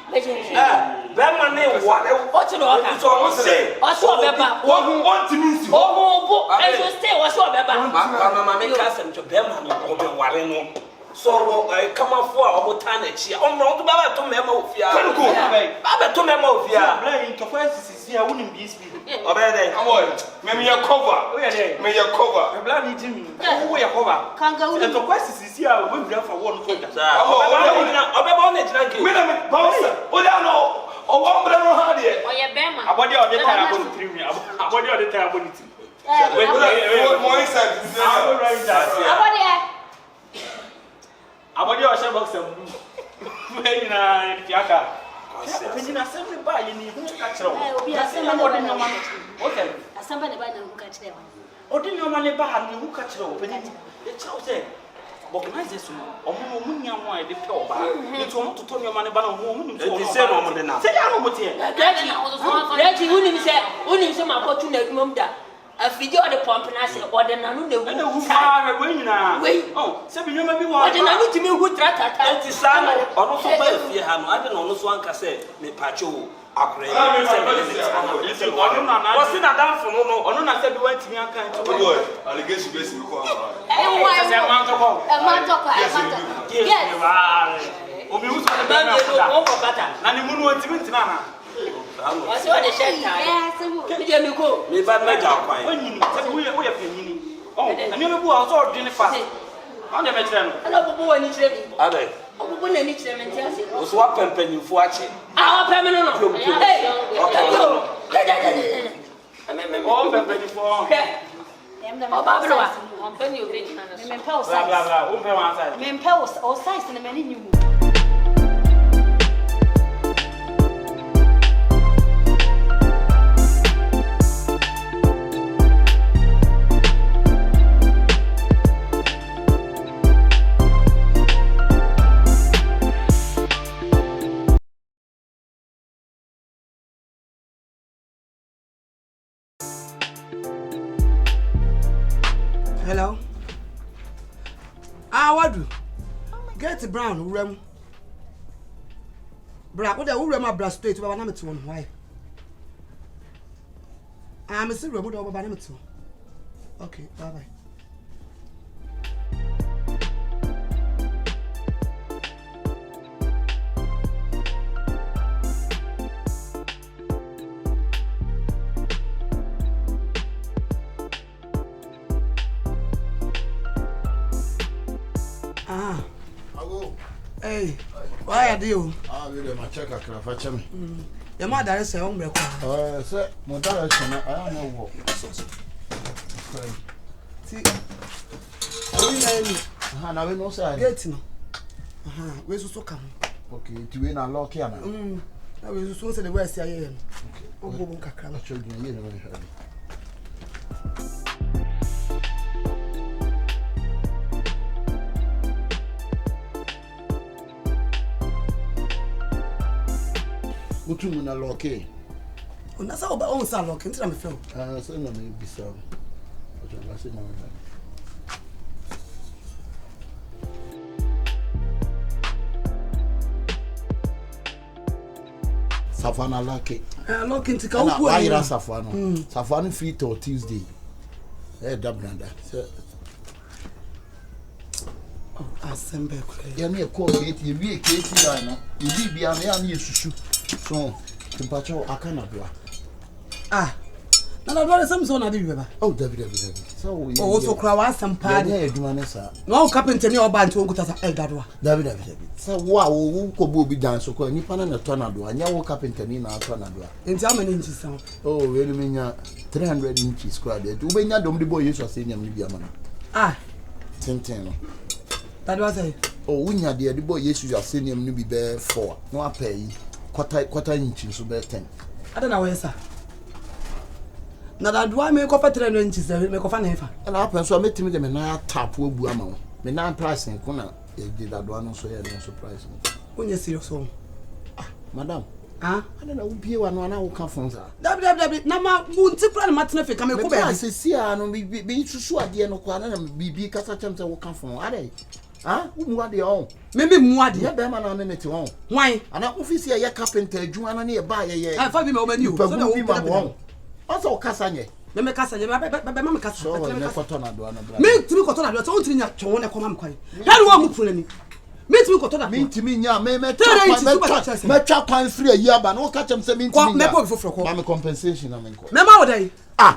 That name, what's it all? It's almost say, I saw Beba, what who want to meet you. Oh, I will stay, what's your Beba? Mamma, make us to Bema, open Warren. So I come up for our Tanachi. I'm not about to memo of ya. I'm to memo of ya. Playing to first see, I wouldn't be speaking. Or better, I want. Maybe your cover. May your cover. A bloody Jimmy. Who your cover? Can't go to questions is here. We'll be for one foot. I'm it, Bouncer. Oh, no. Oh, one brother had it. Or your Bama. I body on the terrible 3 minutes. I body on the terrible. More inside. Abodi o shebo ksem we na tiaka penina assembly ba ye ni hu ka kire o obi assembly ba na ma okay assembly ba na hu ka kire o odi nyoma ne ba ni hu ka kire o penina e kire o se organize so omo mu nya ho a de pe o ba ni to omo toto nyoma ne ba na ho mu ni so o se no mo de na se ya no mo te daji unim se ma ko tu na adwuma da a video of the pump and I say, or the Nanu, the winner who are winning. Oh, 7 years maybe one. And I need to me who try to son or also by fear. I don't know, one can say, me pacho. What's in a dance for no, or none I said, went to me. I can't allegation basically. Yes, Omi who's going to be better. And the moon went to Vintina. What's what the shed? Yes, me go. Me bad my job. We are penny. Oh, and you will also dinner fast. On the veteran. I love boy any training. Are they? Oh, when any training. Was what penny for watching? Our permanent. Hey, all penny for. I'm penny of it. Men pels or size in a many new. Hello. What do? Get brown, Rem. Bra, what the Urema bra straight to number 2 on why? I'm a silver over by number 2. Okay, bye bye. Hey, why are you? Ah, we do my check a craft for me. Your mother is a hombre. Sir, my direction, I don't know what. See, I will not say, get no. Where's so come? Okay, to win a lock here. I was so the West I am. Oh, Kakra, children, you know. Mutu na loke. Una sa oba on sa loke nti na me feel. So na me bisa. Ojo na se na me. Safana lucky. Lucky to come. Why you Safana? Safana free till Tuesday. Brother. Assemble. You need a call gate. You be a case. You be a man. You should. So, the patrol I cannot do. Now I some zone I do. Oh, David. So, also cry some party. No carpenter near band to go to Eldadwa. David. So, wow, who could be dance so called Nippon and a tornado, and your carpenter in our tornado. In how many inches? Oh, really mean 300 inches squared. Do we not the boy use of senior media man? 10. That was a when you the boy yes, you are senior maybe bear 4. No, I pay quarter inches so bear 10. I don't know where, sir. Now that do I make up 300 inches, make off an effort. And I so I met him with them and I tap will be among me. Now pricing, Kuna, did that one so no surprise. When you see your soul, madam. I don't know who one will come from that. Nama won't take one matter if come over. I say, I don't be too sure at the end of Kwana and be Cassacham will come from. Are they? Who are they all? Maybe more dear Beman on it on. Why? And I office here, carpenter, Juana nearby. I find him over you, but no be my wrong. Also, Cassanye. Let me Cassanye, but Mamma Casso, me to Cotona, that's all in your Chona Common Quay. That won't pull me. Meet me Cotona, mean to me, yeah, may chop pine 3 a year, but no catch him saying, I'm a compensation. I'm in court. Now,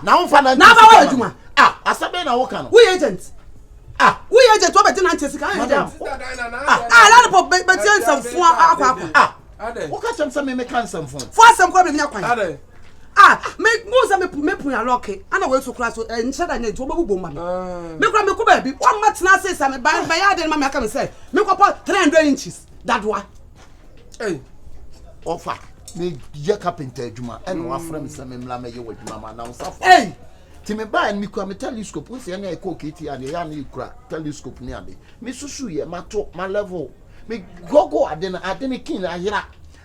now, Father, now, I said, I walk on. We agents. We agent what better than Jessica. I don't know, but some fun. What catch him some make handsome fun. For some problem, make most of me put a locky, and I will so class and said I need to move woman. Make a baby, 1 month now says I'm by yard and mamma can say, make up 300 inches. That one. Hey, offer me your carpenter, Juma, and one from some lame you with mamma now. Hey, Timmy buy and me come a telescope with any cook kitty and the young crack telescope near me. Miss Susuya, my level. Me go, I didn't kill a yera.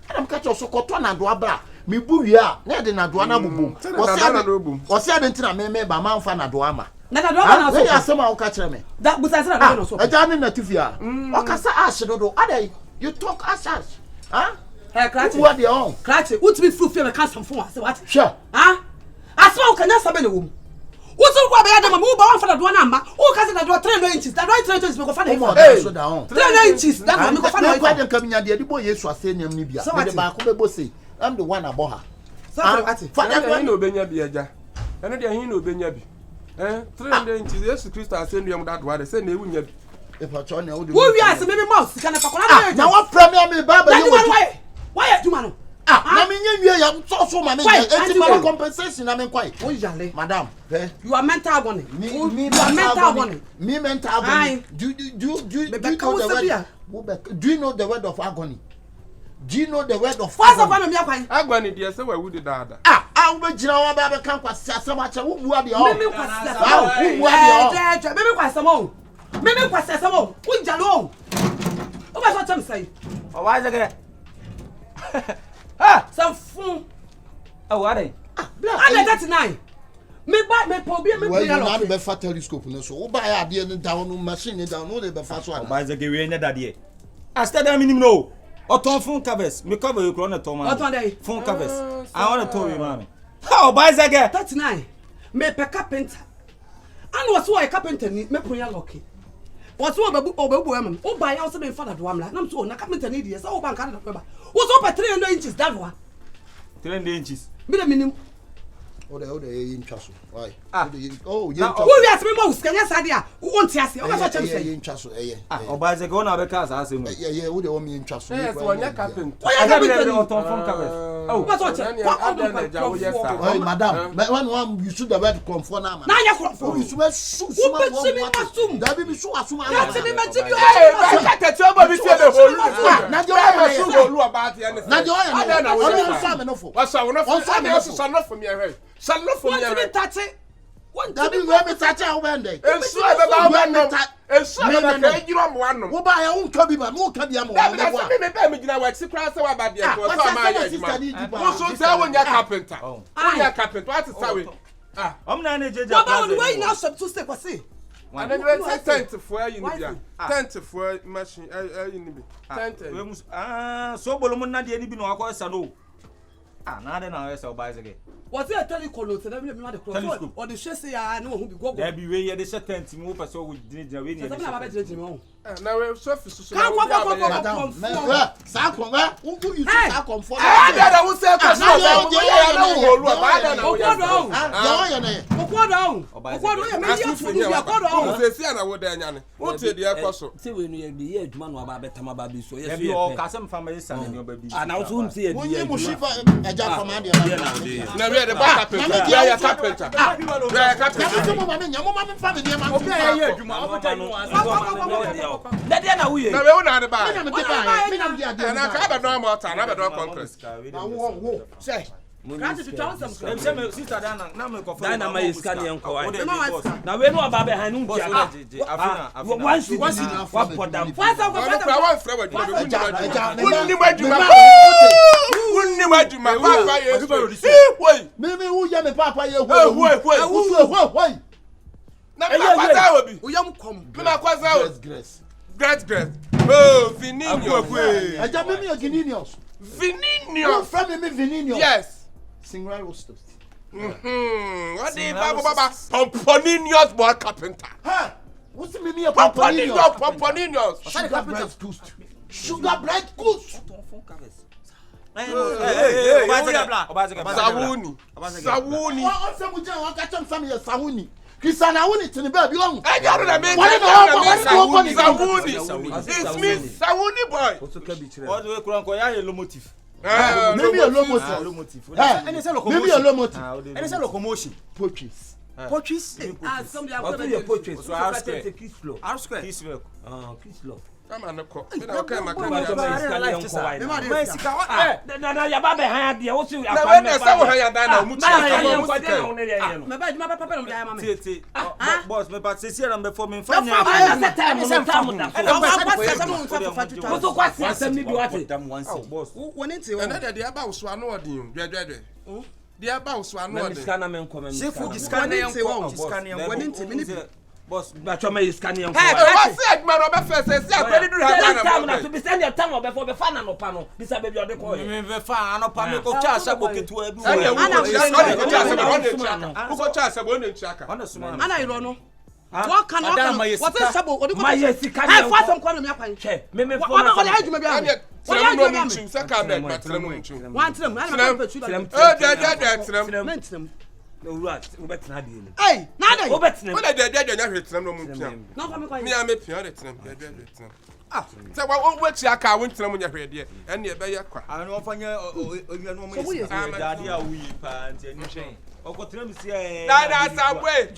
And I'm catch also cotton and dwabra. Me buya, never na duana bubu. Was I didn't remember my man fan at Duama. Nana, they are somehow catch me. That was I said, a Johnny Nativia. Okasa Ashedo, are you talk as us? Huh? Cratch, what the own? Cratch, would be fulfill a custom for us. What? Sure. Huh? I saw can answer the room. What's all about the move on for the Duanama? Who can say that 300 inches? That right 300 inches make a funny down. 300 inches, that will make a funny coming at the boy, yes, was saying Libya. So I'm the one about her. Father, no Benya Biaja. And then he no Benyabi. 300 inches, yes, Christa send you that water, send you win. If I turn you, who we are, maybe mouse, can I now what premier me, Baba? Why are you, man? I mean, you are so my compensation. I mean, quite. Madam, you are mental agony. Me mental agony. Me mental agony. Do you know the word of agony? Do you know the word of agony? Agony, dear, so why would it that? I will be now about the campus. So much. Who are the all? Maybe quite some more. Maybe quite some more. Who's alone? What I'm saying? Oh, why is it? Some fool. Oh, what are they? I got 9. Me buy me probably me play along. Be fat telescope no so. Buy a dey down machine down no dey be fast one. Buy the give we that there. I start that minimum no. Oton phone covers. Me cover you crown to man. Oton dey. Phone covers. I want to tell you man. How buy the girl? 39. Me pe carpenter. And was why carpenter me play lucky. What's what obebu am? O buy house me father do am la. Na so na carpenter need yes. O ban can paper. What's up 300 inches that one? 300 inches. Me the minimum. Oh, the interest. Why? Oh, yeah. Who we ask me most? Can you say there? Who wants to say? Oh, what you say? Interest. Oh, by the go now because I say. Yeah. Who the one me interest? Yes, one year captain. Oh, what you? Oh, madam. When you should have had Confion now. Now you Confion. You should shoot. That be shoot as soon as. That's me. I can't tell me say the whole. Now you are shoot about here. Now you are. I don't know. What's enough for me? Shall not for me. What that be where me touch our Wendy? And so about and so you don't want no buy your own cubby, but more cubby. I'm me now. What's the cross about the so tell when you're carpenter. Oh, you're carpenter. What is that? I'm not a judge. What about the way now? Some 2 step was say. And then you say tent for you need tent for machine. Tent. So Bolomon na dey ni bi no akọ sano. na de na say oba Isaac. Was it a telecolor? Tell me the cross. Or the chassis I know who be go. There be way the tent me person we didn't we need. Na we so fi so. Come. Sa konga. Who you sa comfort. Ada wo say question. Granted to tell some sister na me ko na my scan yan ko na we no aba be han ntia once what for them me who ya me papa ye na papa obi uyam kom na kwaza grace oh Vininius aja me Vininius Vininius from me Vininius yes Singrai Rosters. What the Baba Pomponinius boy carpenter. Ha! What's the meaning of Pomponinius? Sugar bread goose. Sawuni. What some would you catch on some Sawuni? Kisana wuni to the baby long. I got it. It's me, Sawuni boy. What do we call locomotive? Maybe a low motive. Maybe a low motive. And it's a locomotion. Poaches. Somebody what do you purchase? So I square. Kiss law. Come on, na ya ba be han ade wo si na we na sa wo han ya dan na mu ti boss me pat se na me for me fa nya boss woni nti wo na de aba wo so ano odin dwedwedwe de aba wo so ano odin scan na me nkom sefu discan na yanko woni nti mini boss ba cho me scan yanko wa se adma ro be fe se si agbedi duru ha na to be send your time obe for be fa na no pa no bisa baby ode ko me be fa ano pa me ko cha sabo ketu abi wo cha sabo ne ntiaka ana iro no what can what is sabo odi ko my sika na fa some kwa me akwan che me for na ko ajuma bia me tram no mu chin saka me tram mu chin wan tram ana ma petu tram owura wo betina de ni eh na dey wo betina wo de nya hwe tram no mu pia na fa me kwa me am pia de tram se wa ti aka wo tram nya hwe de ene e be ye kwa ano ofanya onwa no mo yesi dade a wuyi pa nti ani hwen okotram si dada sabwe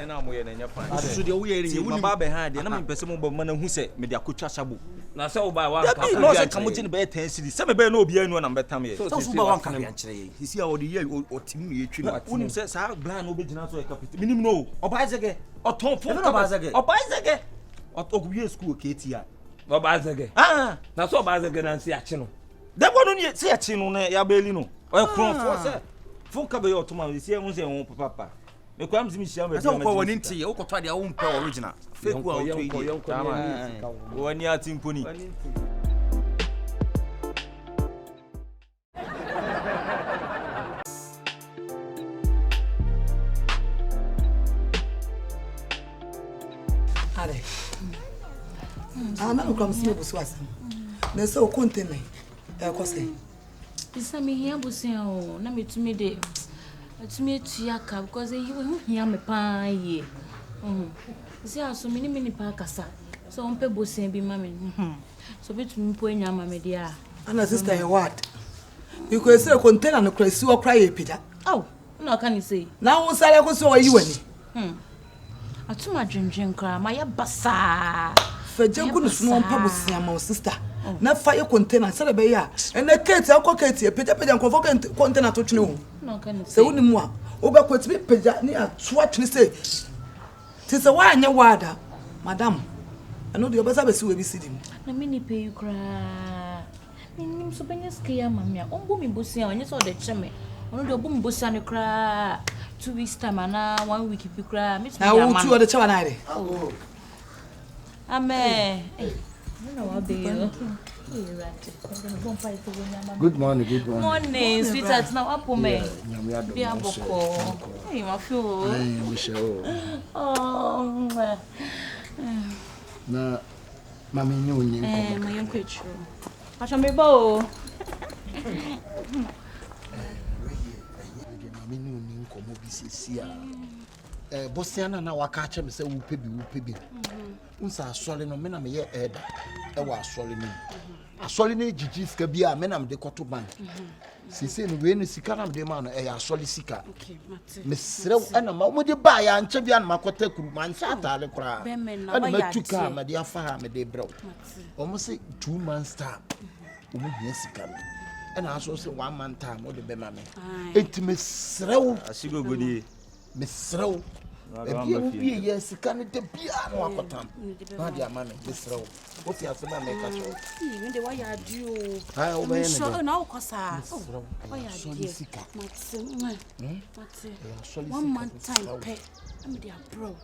na mo ye na nya pa so de wo ye ni wo ba be ha de na me pese mo ba na hu se me de akotwa sabo na se wo ba wa ka no se kamo gine be 10 cedi se me be na obi anu na betam ye so ba wan ka ya nkire ye hisi a wo de ye otim ye twi no wonim se sa blan obi gina so e kapiti minim no oba zege oton fo oba zege okubiye school ketia oba zege na so oba zege na nsi achi no de bono ni se achi no na ya beli no o kron fo se fo ka be yo to ma se hu se hu papa me kwam zimi shia me so ko woni nti ye wo kotwa de wo mpe original fake wo to yi woni atimponi are na ko msi busu asem na so konte me ko se bisa me hia busu o na metumi de atumi etua ka because he hia me pa ye si aso mini pa kasa so onpe busu bi ma me so betumi po enya ma me dia ana sister he what because say container no krasi o cry epija oh no can you say na won sare ko so yi wani atuma dwendwen kra ma ye basa fajangu no so onpa busu ama sister na fire container sare be ya ena kete akọ kete epija nkofo container to twene ho no can you say woni mu a obekwetimi peja ni atoa twene say ti se wa anya wada madam eno de obesa be si we bi sidim na mini pay you kra nim so benya skia mamia ombo mi bosia onye so de cheme ono de obo mi bosia ne kra 2 weeks time and 1 week if you cry. Now who two the chawa na dey? Oh. Amen. Good morning, good morning. Morning, sweetheart. Now up for me. Be a boko. Hey, my feel. Hey, we shall. Oh. Na mami ni onye nko. My young creature. Acha me bo. Mami ni onye nko mo bi sesia. Bosiana na waka acha me se wo pebi. Unsa asole no me na me ye eda. E wa asole no. Asole no jiji sika bia me na me de koto bank. Sisi no we no sika na me de ma no e asole sika. Okay, mate. Me srew na ma mo de ba ya nche bia na makota kuru man sa atale kra. Na matuka ma de afa ha me de brew. Omo se 2 months time. Omo hia sika no. Na aso se 1 month time o de be ma me. Enti me srew asigo godi. Me srew ebi obi ye sika ne de bia no akotam na dia ma me besrew o fi asema me ka cho me de wa ya dio ha o be ne so na o kosa o ya dio sika mate 1 month time pe am dia bro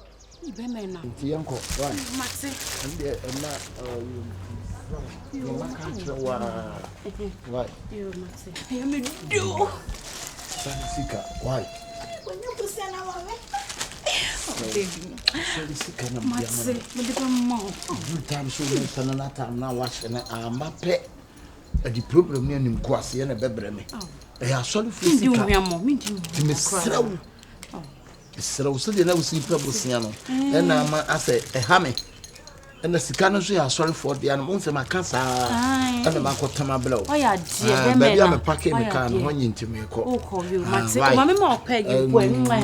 ni be me na nti yanko wa mate ande na yo maka cho wa yo mate ya me dio sika why when you push na wa baby. So Matse, me de mama. Good time so no sana na time na wash na amape. The problem ni nim kwase na bebre me. Ya sorry for sika. Ndi uhwamo, mi ndi. Me sraw. Sraw so de na usi problem sia no. E na ma ase e ha me. E na sika no so ya sorry for de na mo nse maka saa. E na makotama blow. O ya die be me. Baby am pack me kan ho nyintimi ko. O ko you Matse. O me ma opa gi po enwe.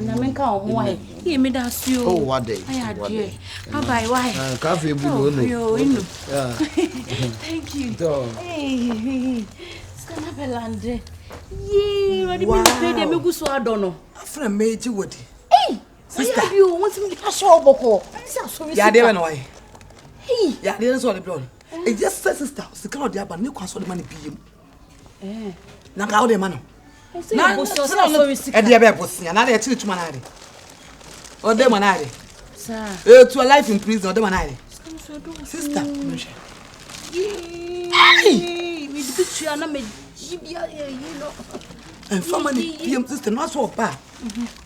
Na me kan ho he. Ye me da su o. Oh what day. Aya die. Bye bye why. Ka fe bu no. Yo inu. Yeah. Thank you. Do. Hey. Skana belande. Yee, wadi me pe de me guso adono. Afra meji wodi. Hey. Sister, you want me to show boko. Ya dey when why? Hey. Ya dey so the blood. E just sister, sika o dey aba ni kwaso de man biem. Na ka o dey man. Na boso so we sika. E dey be bosia, na dey tuma na dey. O dey man na dey. Sir. To a life in prison, o dey man na dey. Sister, hey, me the picture na me jibia you know. And family PM sister no so ba.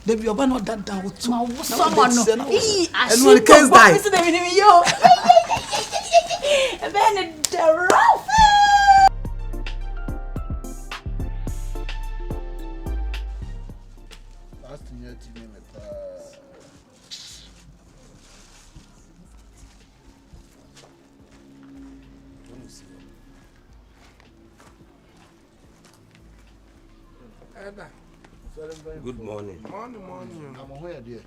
They be oba no that down with ma someone no. And when the case die. Yo. Ben the rough. Last year team me pa. Good morning. Morning. I'm here there.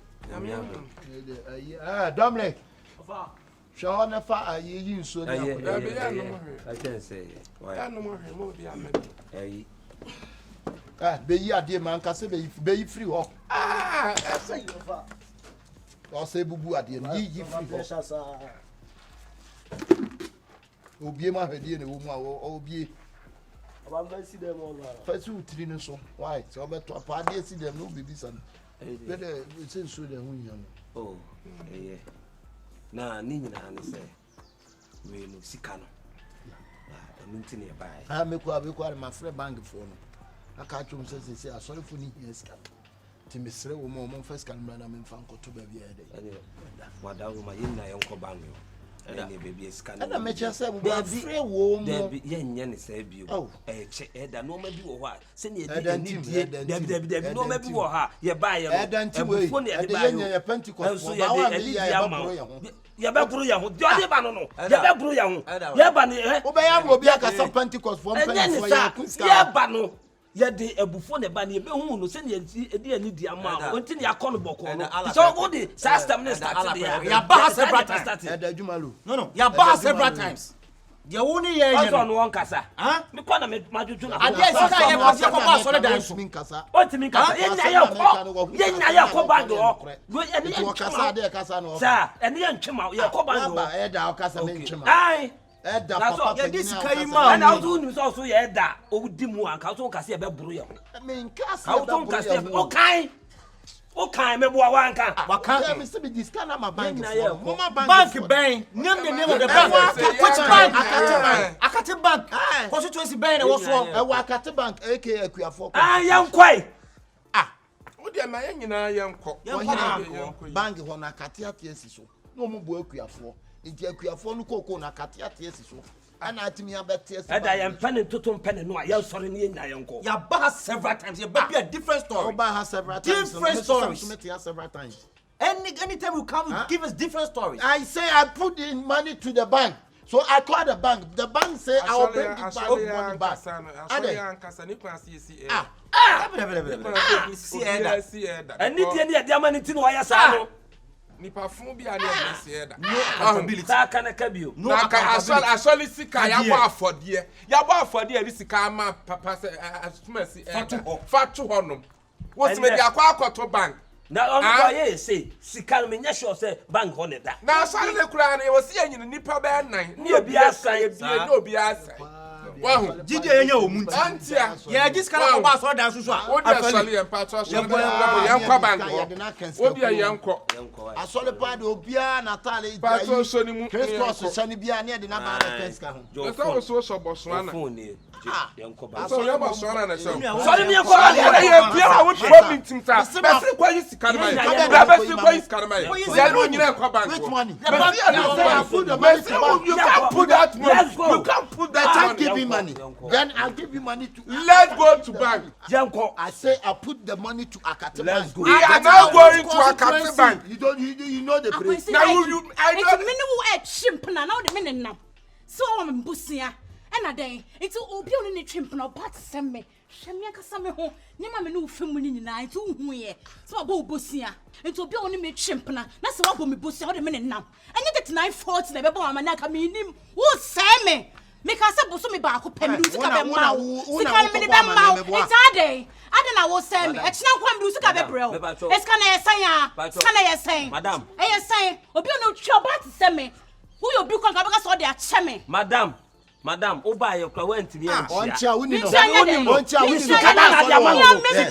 I'm Dominic. Show na fa ayi nso na I can say. Why? no more mo bi amebe. Hey. Be yi ade man ka se be yi free ho. Say you fa. O se bubu ade no yi free ho. Obie ma hwede ne wo mu a obie. Abanga si dem all. First you three no so. Why? So obeto apa ade si dem no bibi san. Be de se so de hu yan. Oh. Yeah. Na ni nyina ne se. We no sika no. Enu nti ne buy. Me kwa my friend bank for no. Aka twom se asori fo ni yes ka. Ti mesre wo mo first kan bra na me fa nkoto ba bia de. Wada wo ma yin na yenko ban yo. Ene baby sika no. Na me che se bu afre wo mo. Dabi yenye ne se bio. Che eda no ma bi wo ho a. Se ne dabi no ma bi wo ha. Ye ba ye no. Ebufo ne ade ba yo. Yenye Pentecost ba wa me ya ba bro ye ho. Ye ba buru ya ho. Jode ba no no. Ye ba buru ya ho. Ye ba ne wo ba ya mo bi aka sa Pentecost fo Pentecost ya kuska. Ye ba no. Ye de ebufo ne ba ne be hu no se ne edi ani di ama. Onti ne akọ boko no. So go the system ne start there. Ya ba several times. Eda jumalo. No. Ya ba several times. Ye woni ye ye. Oso no won kasa. Me kwa na me majuju na. Ade sika ye kwa se ko ba so le dan so. Otimi kasa. Ye nya ye ko bag o. Go ye ne ye kasa de kasa no. Sa, ene ye ntwema ye ko bag o. Ba eda o kasa me ntwema. Ai. Eda papa ye disika yi ma. And how do you so ye eda o di mu anka so kasa ye be buru ye. Me nkasa how to kasa ye o kai. O kan me boa wanka. Waka. Me say me discount na my bank. Bank bank. Name the name of the bank. Which bank? Akate Bank. Constituency bank na wo so. Akate Bank aka Kyekyeku. Yankwai. Wo de ma nyina yanko. Bank ho na Akate atiesi so. No mo bo Kyekyeku. Nti Kyekyeku no koko na Akate atiesi so. Ana atimi abetiesi. Eda yam pen totom pen no a ya sori ne nyina yanko. Ya ba several times. Ya be a different story. Oba has several times. Different stories. Several times. Anytime you come, give us different stories. I say I put in money to the bank. So I call the bank. The bank say I will bring the bank money back. And need the money to why I nipa fun bi ani e no accountability ta kana kabio no asoli sika ya bo afode e sika ma papa se asumasi fatu honom wo se me dia kwa akoto bank na on go ye say sika no me nya sure say bank ho ne da na asori le kura na e wo se anyine nipa be nan ni obi asan e bi na obi asan wahu jide yenya omunti antia ye giskala ko ba so dan so a wo dia asoli en patro so yankwa bank wo dia yanko asoli pa de obia natale patro so ni mu Christmas so ni bia na de na ba na kenska ho so so boso ana yanko ba so ya boso ana na so so ni yanko ba ye bia wo problem tim ta be free kwa yisi karma be free kwa yisi karma ya no nyina kwa bank which money you can't put that money you can't put that money money. Then I'll give you money to. Let's go to bank. Janko, I say I put the money to Akate Bank. We are now going to Akate Bank. You know the place. Now you I know. It's minimum chimp na now the minute now. So I'm busia. And a day it's obi on the chimp na but send me. Shemia kasame ho. Ni ma me no family ni na itu hu ye. So abo busia. It's obi on me chimp na. Na se wabo me busia the minute now. And you get 940 na beba ma na ka me nim. Who say me? Make us a bosom back up and do sika be ma sika me be ma it's a day I will say me it's now kwam do sika be bro it's can I say madam I say obi no twa bat say me who you be kon ka be so dey ache me madam oba ye kwa wantiri en on chia wuni no on chia wuni no kana na dia ma no obi me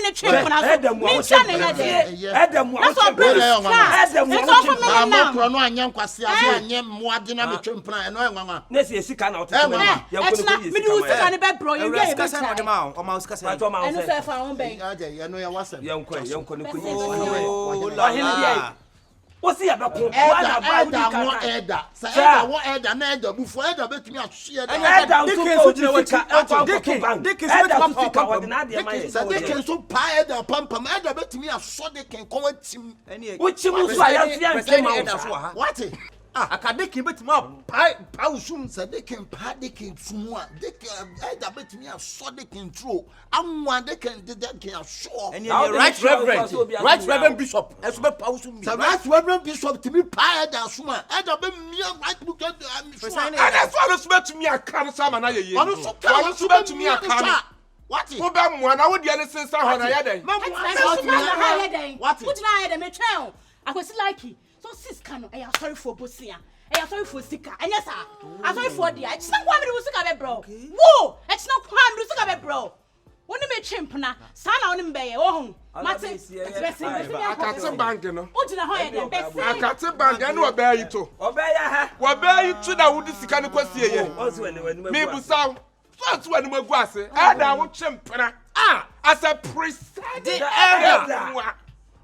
ne trip na me cha ne ya edem wa amokro no anyen kwase ase anyen moade na me trip na no enwanwa na si sika na otete ma ya ko no me do sika ne be bro you get sika na ma o ma sika sa eno se fa on ben ya no ya wasem yanko ne ko yi what's the other one? Eda. Say what Eda na Eda before Eda betimi ahye Eda. Dickens so pa Eda pampam Eda betimi aso Dickens ko watim. Which mu so ya Eda so ha. What? Akadekin betimi pa usum say Dickens pa Dickens sumu a Dickens Eda betimi aso Dickens tro. Anwa Dickens Dickens aso. Right Reverend Bishop. Eso be pa usum. Right Reverend Bishop to me pa Eda suma. Eda be me right book and and that's why so bet me aka sama na ye. Ono so bet me aka. What? Who be mo na wo de ne sensa ho na ya den. What? What na ya den me twen. Akwesi like so sis kanu I am sorry for bosia. I am sorry for sika. Enya sa. I'm sorry for dia. It's not kwa me do sika be bro. Wo, it's not kwa me do sika be bro. Woni me chimp na sa na woni mbeye wo hu mate Akate bank no o jina ho ye dem be say Akate bank na obeya yi to obeya yi to na wudi sika ne kwasie ye me busaw so to wani magu ase ada wo chimp na as a presiding elder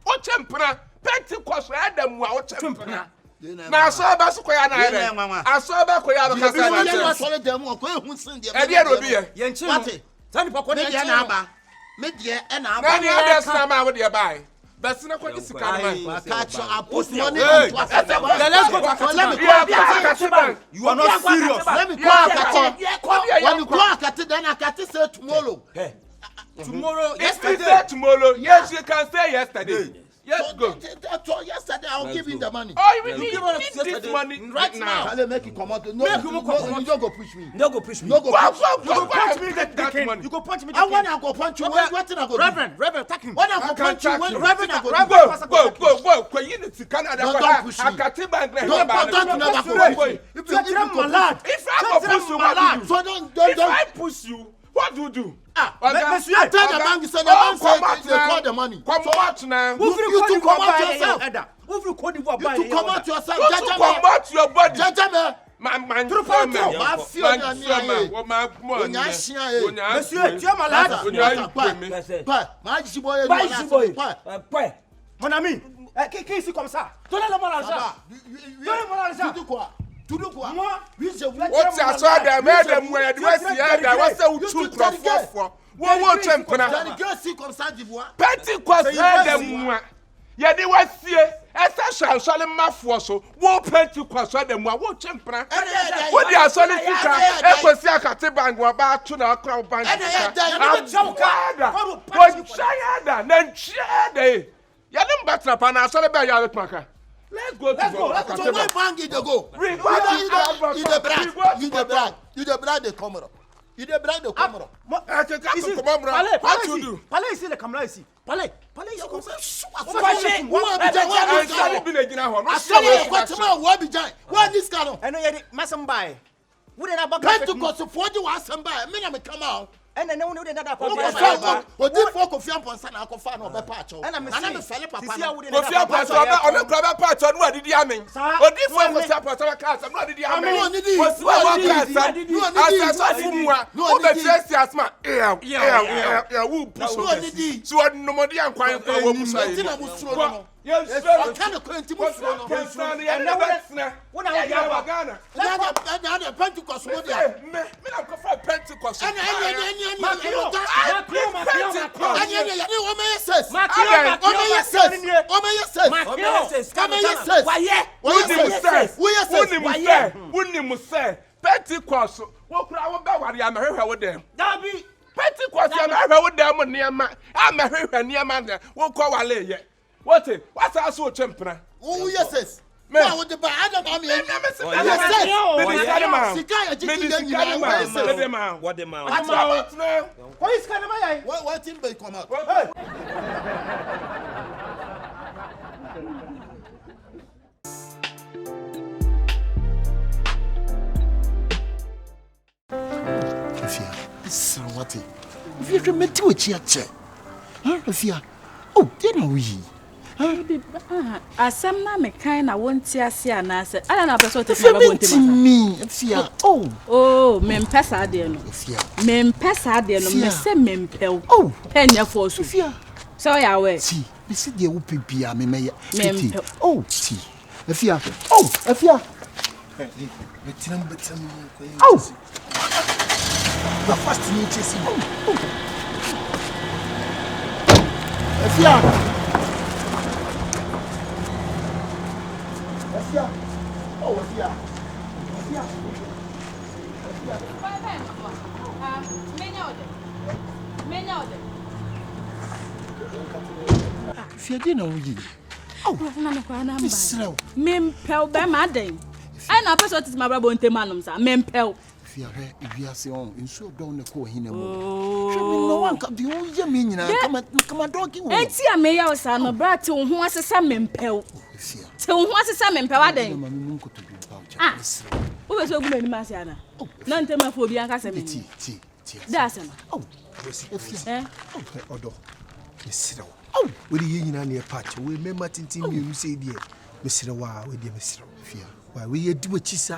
o chimp na Pentecost adam wa o chimp na na so ba so koya na ere aso ba koya ba kasa ba na so le dem ko ehun sin de e de no bi ye mate Tani pako ne dia na aba. Me dia e na aba. Na dia dey na ma wo dey buy. Best na kwa sika man. Catch I put money into let's go to let me go. You are not serious. Let me go Akate. When you go Akate then Akate say tomorrow. Tomorrow, yesterday. Tomorrow. Yes, you can say yesterday. Yes, go. Yesterday I'll give you the money. Oh, you will give this money right now. I'll make you come out. No, you don't go push me. No go push me. No go punch me. That money. You go punch me. I want to go punch you. What thing I go do? Reverend, attack him. When I go punch you, Reverend, I go. Go. You need to Canada. Don't push me. Akate bank. Don't never go. If I go push you, what do you do? So don't. If I push you, what do you do? Monsieur, tell the bank say the bank say they call the money. Come out now. You come out yourself. Who come out yourself? You come out yourself. Come out your body. Judgment. Man, Monsieur, tu es malade. Pas. Mon ami, qui ici comme ça? Donnez-le moi l'argent. Donnez-moi l'argent. Tu dis quoi? Moi, oui, je voulais. What's that? So that made them where the West here. What's that? Who took for? What champion? Comme ça d'Ivoire. Pentecost heard them. Yeah, they were here. Essential, shall mafia so. What Pentecost heard them. What champion? What they are selling fika? Ekosia Katibang were about to the crowd bank. What Chayada? Then Chade. Yadam Batrap and I saw the Bayard Maka. Let's go. So my bank is the go. You the bride the camera. You the bride the camera. What you do? Palais ici le caméra ici. Palais ici comme ça. What this kind of? I know you Masambai. Wo dey na ba Pentecost for you Masambai. Me na me come out. And then no dey that Confion ponsa na akofa na obepa and me fele papa na Confion ponsa on the club part on what did you mean? Odi for Confion ponsa class no did you mean? Was what class? As fumwa. No be dress asma. Yeah, who push on. So no more dey kwan kwa wo musa. Yes, sir. Kind of current musuro no. And now what are you Ghana? Let Pentecost mo dey. Me na go for Pentecost. Pentecost. What could I be? What am I with them? Pentecost. I'm with them near my. I'm a near man. What call I What? What's also champion? Oh yes. Man, what the bad Adam? Yes. What is kind of what team they come out? Rafia, this is what it. If you met to a chair. Rafia. Oh, didn't we? Asam na me kan na wonti ase anase ala na person te na wonti me fia me mpesa ade no me mpesa ade no me se me mpel enya force fia so ya we ti me se de wo pebia me me mpel ti fia fia betinam the first me chase fia Fiadi na wuyi. Na me kwa na mba. Mempel be maden. Ai na person tis mabra bo ntemanum sa. Mempel. Fiare ewiase on nsu do ne ko hina mu. Hwe mi no wanka de wo ye me nyina kama dogi wo. Enti a me ya o sa no bra te wo ho asesa mempel. Te wo ho asesa mempel aden. Mama mi nkoto bi pa o cha. Wo be so gu mani ma sia na. Na ntema fo bi anka se me. Ti. Da asema. Odo. Mesira wo. We the yina near patch. We remember tintin you say dear. Mesira wa we dear mesira. Fia. Why we do what chisa.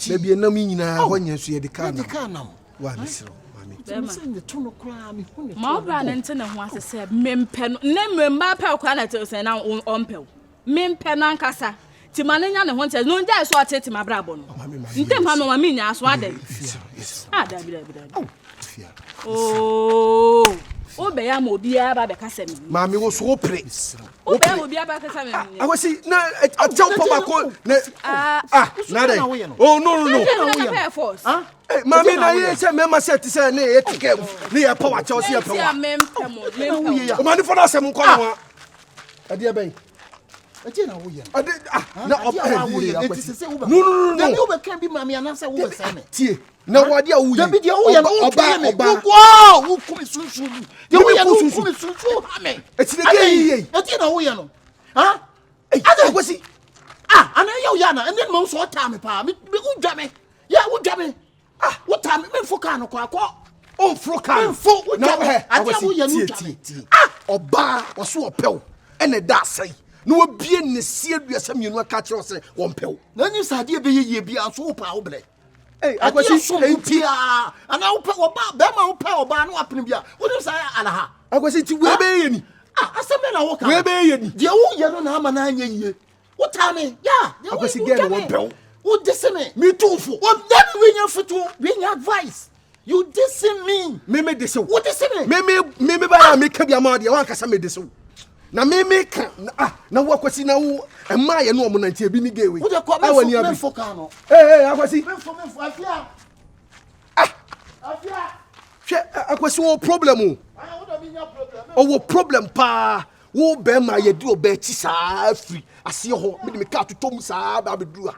Maybe na me nyina when you see the car. Wa mesira. Ma bra na nte na ho asese mempe no na memba pa kwa na te se na ompel mempe na nkasa ti manenya ne ho nte no nja so atete ma bra bo no nte ma no ma minya aso ade da bi o be ya mo bia ba be kasa me Mami wo so pre o be ya mo bia ba kasa me I was see na tell papa ko na dey oh no Mami na ye se me ma set se na e tike na ye pa wa Chelsea pa wa o mani for na se mu ko no ade e ben ati na wo ye na op no na you be kan bi mami anasa wo be se me tie na wade a wo ye David ye wo ye oba wo kumi sunsun ye wo ye kumi sunsun amen ati de ye ati na wo ye no ha ade kwesi ana ye wo ya na ende mo so ta me pa me udwa me ya udwa me wo ta me foka no kwa on frokan fo na he ade wo ye no twa oba wo so opɛw ene da asai na wo bie ne sie aduasa mienu aka kyerɛ se wo mpɛw na nyi sade be ye bi anso wo pa wo ble akwasi enti ana wo pa oba be ma wo pa oba na wapene bia wo dem sa ala ha akwasi ti we be ye ni asɛm na wo ka we be ye ni de wo ye no na ama na anya yie wo ta me akwasi girl wo mpɛw wo dissing me too for what that we nya foto we nya advice you dissing me me dissing what dissing me ba ya me ka bia ma de wan kasa me dissing na me ka na wo akwasi na wo ema ye no omo nanti ebi ni gewe wo de ko me fo ka no akwasi me fo afia hwe akwasi wo problem o wo do bi nya problem o wo problem pa wo be ma ye di oba chi saa free ase ho me de me ka totom saa ba bedu a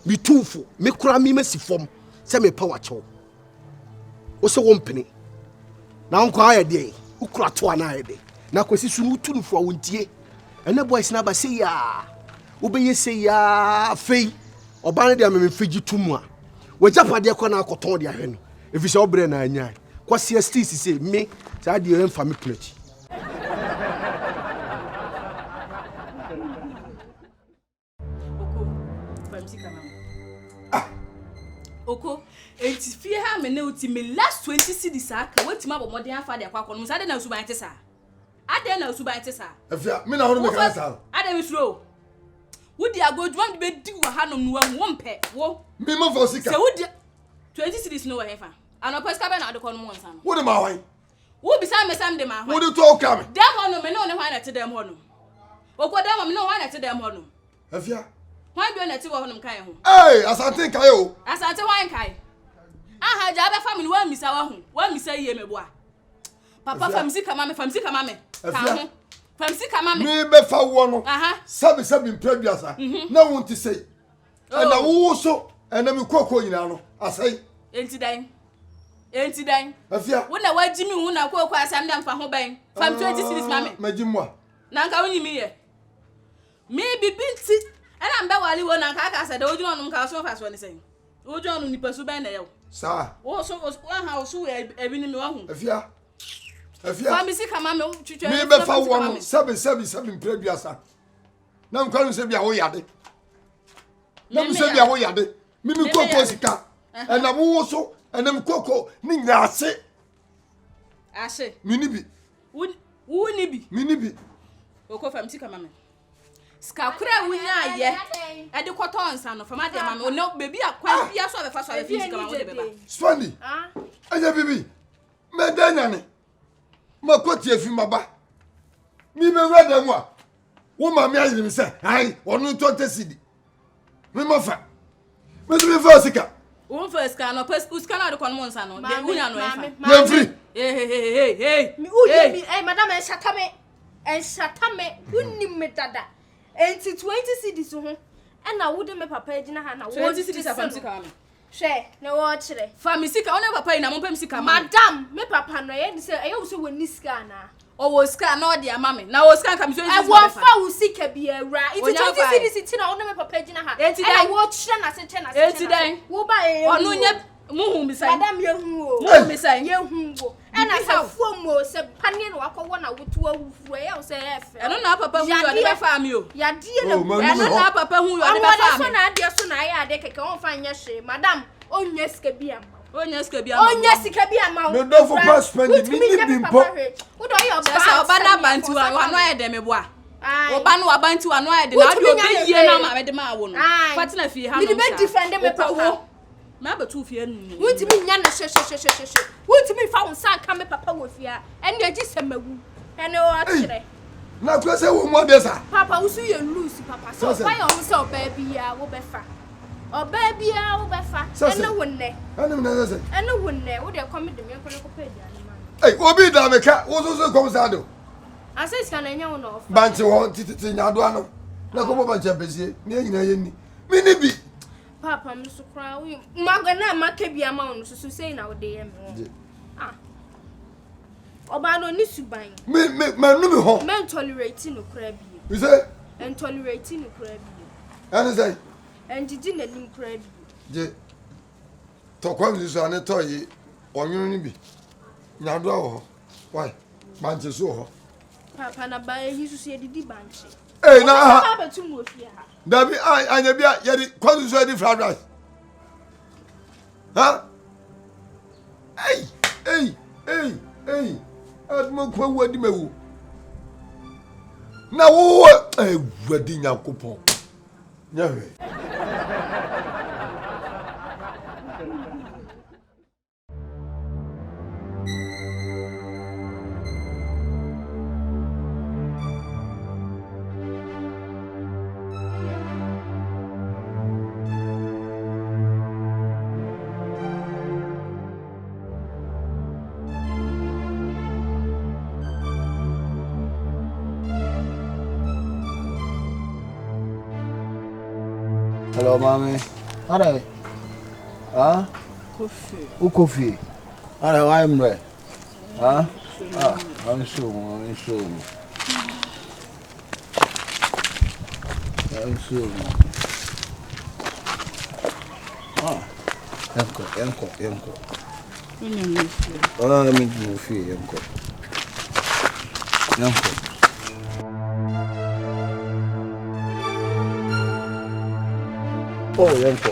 me tufo me kura me masifom se me pa wacho wo se wo mpene na nko aye de ukura to ana aye de na kwesi sunu tunufo wontie ene boys na ba se ya wo be ye se ya fei oba ne de me figi tumu a wo japade ko na akoton de ahwe no efi se obre na anya kwasi sti se me sa de emfa me plate Oko enti fie ha me na uti me last 20 cedis aka wetima bo modern afa de akwa no sade na suban te sa ade na suban te sa afia me na hono me kan sa ade me suro wudi agodwam de be di wa hanom no wo mpe wo me mo fo sika se wudi 20 cedis no wa hefa ano peska be na ade kono mo nsa no wudi ma hwan wo bisa me sam de ma hwan wudi to ka me dem hono me no ne hwan na te dem hono oko dem me no hwan na te dem hono afia hwan bi na te wo hono kan ho asante kai o asante hwan kai aha ja be family wa misa wa hu wa misa yie me boa papa famisi kama me famisi kama me me be fa wo no aha sabi mpraduasa na won ti sei na wo so na me kokko nyina no asai enti dan afia wo na waji mi hu na kokko asam da mfa ho ban fam 20 series mame magimwa na nka woni mi ye me bibinti ana mbe wali wo na nka aka sa da oju onum ka so fa so ni sei oju onu ni pasu ban na ye sa wo so ha so ebi ni mi wa hu afia famisi kama me twitwa me be fa wo no sabi mpraduasa na nkwa no se bia wo yade na mo se bia wo yade mi kokko sika na wo so na me kokko ni nyaase ase mini bi ni bi oko famisi kama me ska kura wunya ye e de koton san no fama de ma me no bebi akwa bia so abefa so abefa kama wo de beba Swandi anya bibi me danya ne makoti efi maba mi me wada nwa wo ma me ayi mi se ai onu to tesidi mi mo fa me do me fa sika wo fa sika no pas sika na de kon mo nsa no de wunya no efa me free hey mi uye mi madam en shatame unni me dada enti 20 cedis ho na wo de me papa agina ha na wo 20 cedis afam sika me hwe na wo kire famisika wona papa ina mo pam sika madam me papa no ye se ayo so woni sika na o wo sika na o de ama me na wo sika kam 20 cedis e wo fa wo sika bia ra iti 20 cedis ti na wona me papa agina ha na wo kire na se kire na se enti dan wo ba ye onu nye muhu mi sai madam ye hu o muhu mi sai ye hu o na se fomo se pani no akọ na wotu ahufuru ye o se efe eno na papa hu yo de be fa mi o ya die na eno na papa hu yo de be fa mi so na ade so na ya ade keke won fa nya hwe madam onya sika bia ma onya sika bia ma me do for pass spend mi ni bimpo wo do ye oba na banti wa no ya de me boa oba no abanti wa no ya de na ade obi yie na ma me de ma wo no fatina fie ha no mi be defend me papa ma ba tu fie nu wonti mi nya na hwe wonti mi fa won san ka me papa wo fie a ene agi semawu ene o akire na kwa se wo mo de sa papa wo su ye lose papa so fa ye on se oba bia wo be fa oba bia wo be fa ene wonne ene na se ene wonne wo de come de me ko pay dia ni ma obi da me ka wo so kom sa do ase ska na nya wo no banti wo titi nya do ano na ko bo banti abesie ni nyina ye ni mi ni bi papa me so kra wo magana maka bia ma wo so sei na wo de ye me oba no ni suban me nu mi ho me tolerate no kra bi you say tolerate no kra bi and say and didi na nim kra bi je to kwa mi so ane to yi Onyo bi. Na do ho. Why? Banche so ho. Papa na ba ehi so ye didi banche. Eh na ha. Papa betu mo fie ha. Dabi anya bia ye di kwazu so di fried rice. Ha? Hey. Admo kwa wadi mewu. Na wo wadi Nyankopon. Nyawe. Hello, mommy. Alright. Huh? Coffee. Who coffee? Alright, why am I? Huh? I'm sure. Yanko. I'm in fear, Yanko. Oh, Yanko.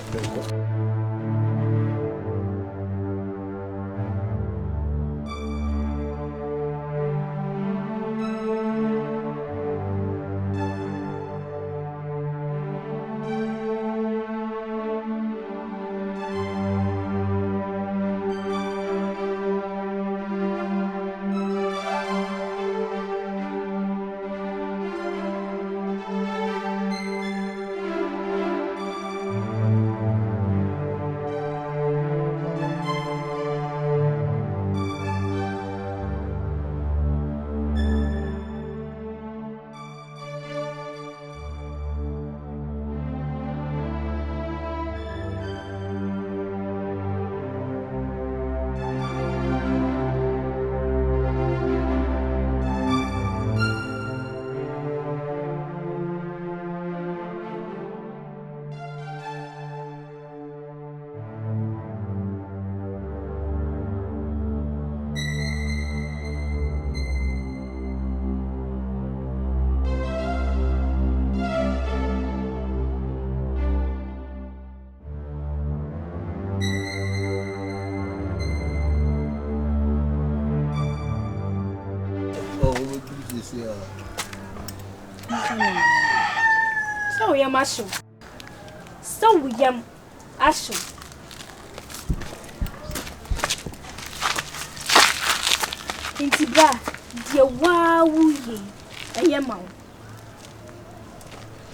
So we am asho. Inti bra, dia wa wuye, eye ma wo.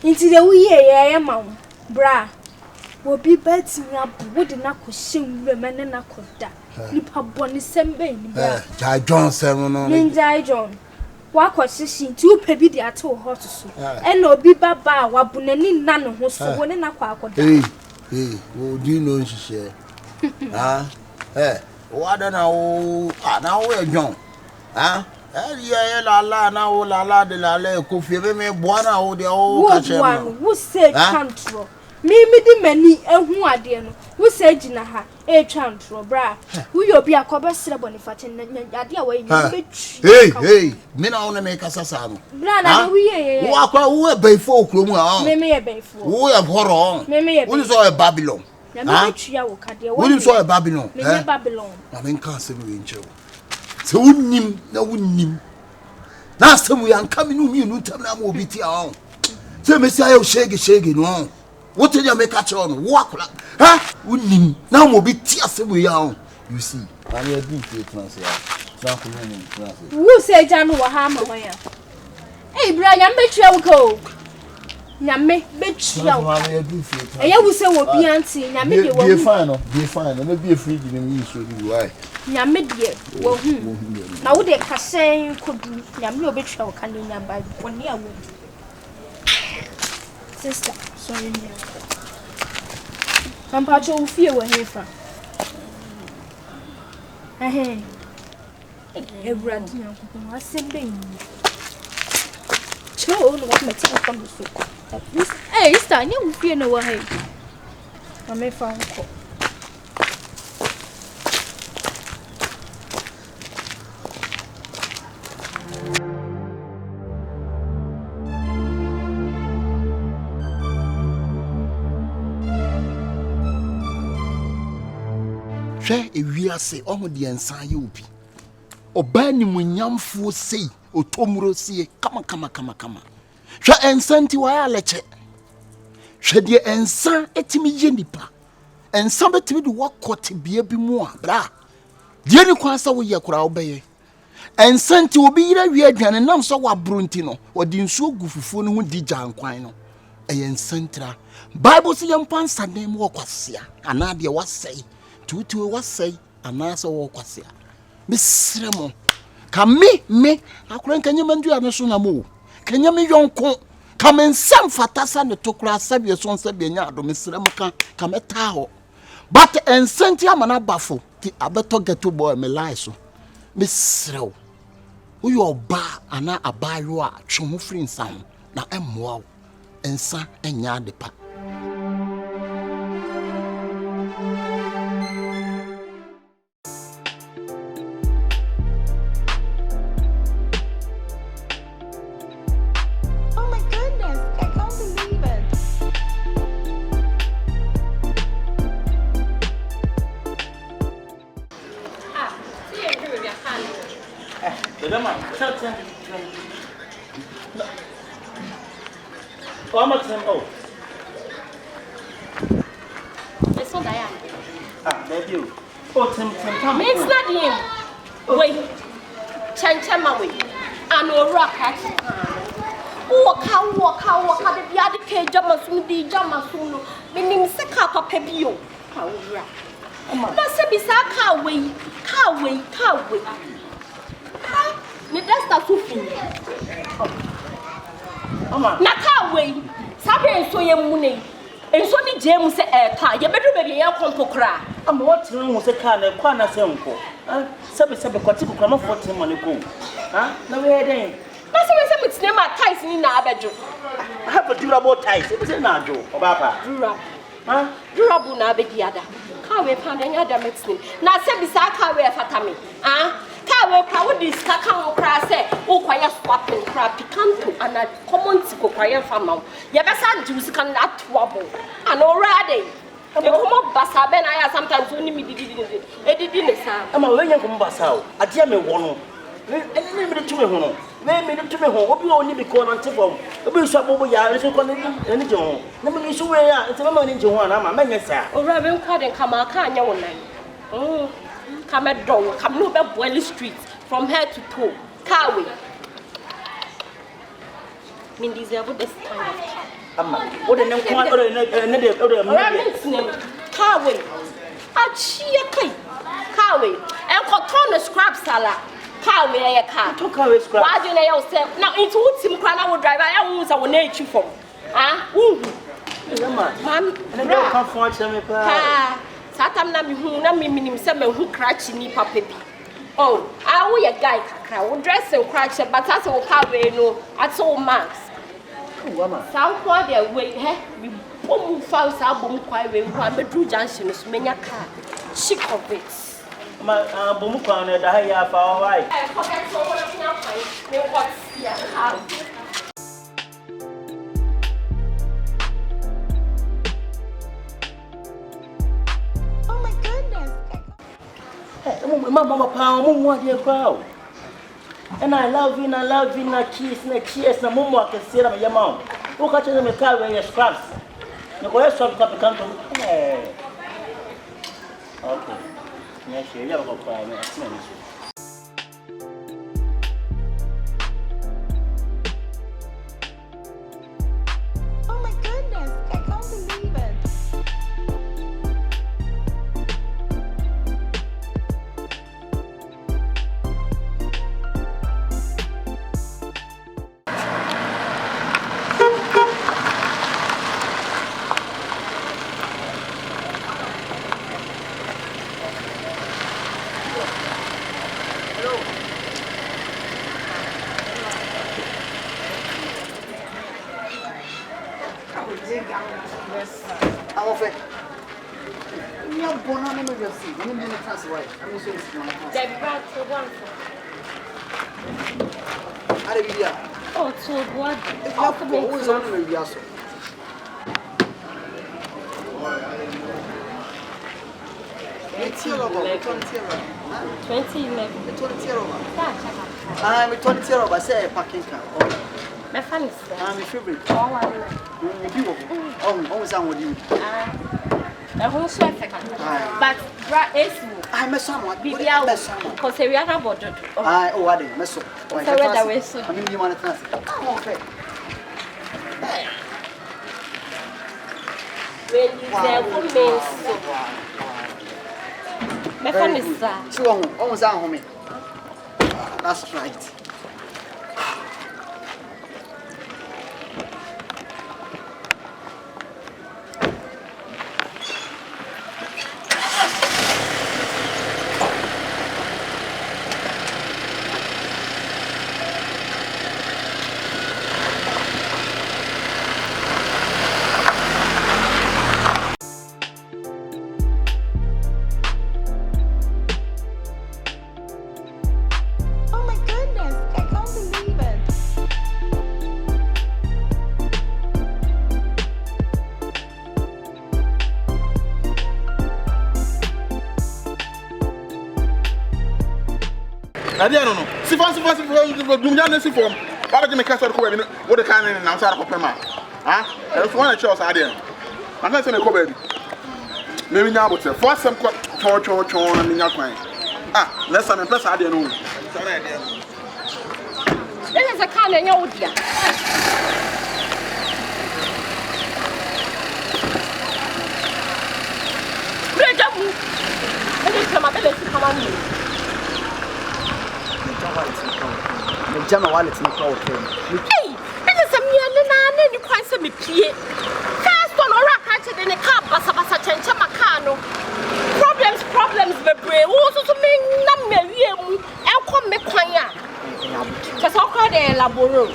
Inti de wuye eye ma wo. Bra, wo bi betimi abu, wo de na ko hyenwure mene na koda. Nipa boni sembe ni bra. Jai John sem no. Ninja John. Wa ko hyehin ti wo pebi de ato hot so. E na obi baba wa bunani na ne ho so, wo ne na kwa akoda. Wo di no nhihye. Wada na wo na wo John. Yeah, la na wo la de la le ko fie be me boa na wo de wo ka che no. Wo say control. Me di mani ehu ade no. Wo say gina ha e control bra. Wo yo bi akoba sere boniface ade a wo yi betwi. Hey, me na wo na me kasa sa no. Bra na wo ye. Wo akwa wo e beifo okro mu a. Me ye beifo. Wo e horo. Me ye. Wo ni so e Babylon. Na me betwi a wo ka de. Wo ni so e Babylon. Me ye Babylon. Na me nka se me nche wo. Se wonnim na wonnim. Na asemu ya nka me no mi nu ntam na ma obiti a on. Se me si ayo shege no. What did you make a chon? Walk, wonnim na mo obiti asemu ya on. You see, I'm a big translate. Who say Jan wa ha ma ya? Hey bra, ya betwi a wo ko. Nyame betwi a wo. Eya wo se wo bi anti, nyame de wo. Be fine. No be free di me so di why. Nyame de wo hu. Na wo de kasen kodu, nyame obetwi a wo kan nyamba. Woni a wo. Sister, sorry me. Pampacho wo fie wo hefa. Everyone Nyankopon asembe yi. Cho no what me take from the soup. Hey, sister, nya wo fie no wo he. Ma me fa nko. hwɛ ewiase ɔmo de nsa yɛ obi ɔbaa ni munyamfo sei otomuro sie kama hwɛ ensa nti wa alɛkyɛ hwɛ de ensa etimi yɛ nipa ensa betimi de wakɔte bia bi mu a bra de ni kwan sa wo yɛ kora obɛyɛ ensa nti obi yira wi aduane nam so wa bro nti no ɔde nsuo gu fufuo no ho di gyankwan no ɛyɛ nsantra bible se yɛ mpa nsadem wɔ kwasea ana de wasɛe tutu wasɛe ana sɛ wɔ kwasea mesrɛ mo ka me akora nkanya mandu ane so na mo kanya me yonko ka me nsam fatasa ne tokura sabie so nsabie nya ado mesrɛ mo ka meta ho but ensanti amana bafo ti abeto geto boy me lie so mesrɛ wo uyo oba ana abayo a twe ho firi nsam na emmoa wo ensa enya adepa Sabe kwati kukrama 14 maneko. Na we den. Na se mutine ma ties ni na abejo. I have a durable ties. It is na jo. Obapa. Durable. Durable na abedi ada. Ka we pa nya da mutine. Na se bisa ka we fatame. Ka we pra wo dis ka kan kra se wo kwaya swapping kra picanto ana common tiko kwaya fama. Ye besa juice kan atwabo. Ana already. E como basa be na ya sometimes oni mi didi ne sa ama we nya como basa o ade me wo no eni mi de tume ho no we mi de tume ho obi oni bi ko na ntefo obi so abobo ya re so ko ni je ho na mi so we ya ntema ma ni je ho na ma nya sa o ra be nkwa de kama ka anya wo nan kama do kam no be boil street from head to toe car way min deserve this kind of car Amma, what an inquiry Carway. Achie Carway. And cotton scrap salad. Carway a car. Took away scrap. Why do you say now into Tim Crana would drive? I won't have nature for. Man, and I can't find some. Satam Nami who Nami some who cratch in Papa. Oh, I will a guy crowd dress and cratch, but that's all Carway no at all Max. Some quite way, we boom found some boom quite way, one bedroom junction is many a car. Chick of it. My boom crown at the higher for all right. I forget so much. What's here? Oh my goodness. Hey, Mama Pound, what do you crowd? And I love you, na cheese, na cheers, na mumu akesira me yamao. Uka cheze me car where you scraps. Na kwa swap ka picanto. Okay. Nya she ya ko kwa me asina ni. Oh my goodness, I can't believe it. Oh, so what? I'm a 20 year old, I say, packing car. My friend, I'm a favorite. Oh, sound with you. A whole chef, but I'm a somewhat BB hours because we are not bothered. I oh, I didn't mess up. I mean, you want to pass. Okay. When you say, my friend is so almost at home. That's right. I don't know. Si fancy Dumjan si form. Baba Jimmy Castle ko be what the kind na answer ko pema. Ah? That's one of choice idea. I can say me ko baby. Maybe now but for some cho na nya kwan. Ah, let's am press idea no. Sorry idea. This is a kind of new idea. Great job. And it's come up with come on you. The Jama wallet in the car. Hey, it is a mere and you quite send me pie. First one or a catcher in a car, Bassa Chamacano. Problems, but brave also to make Nam and come me quaya. Just all called a laboro.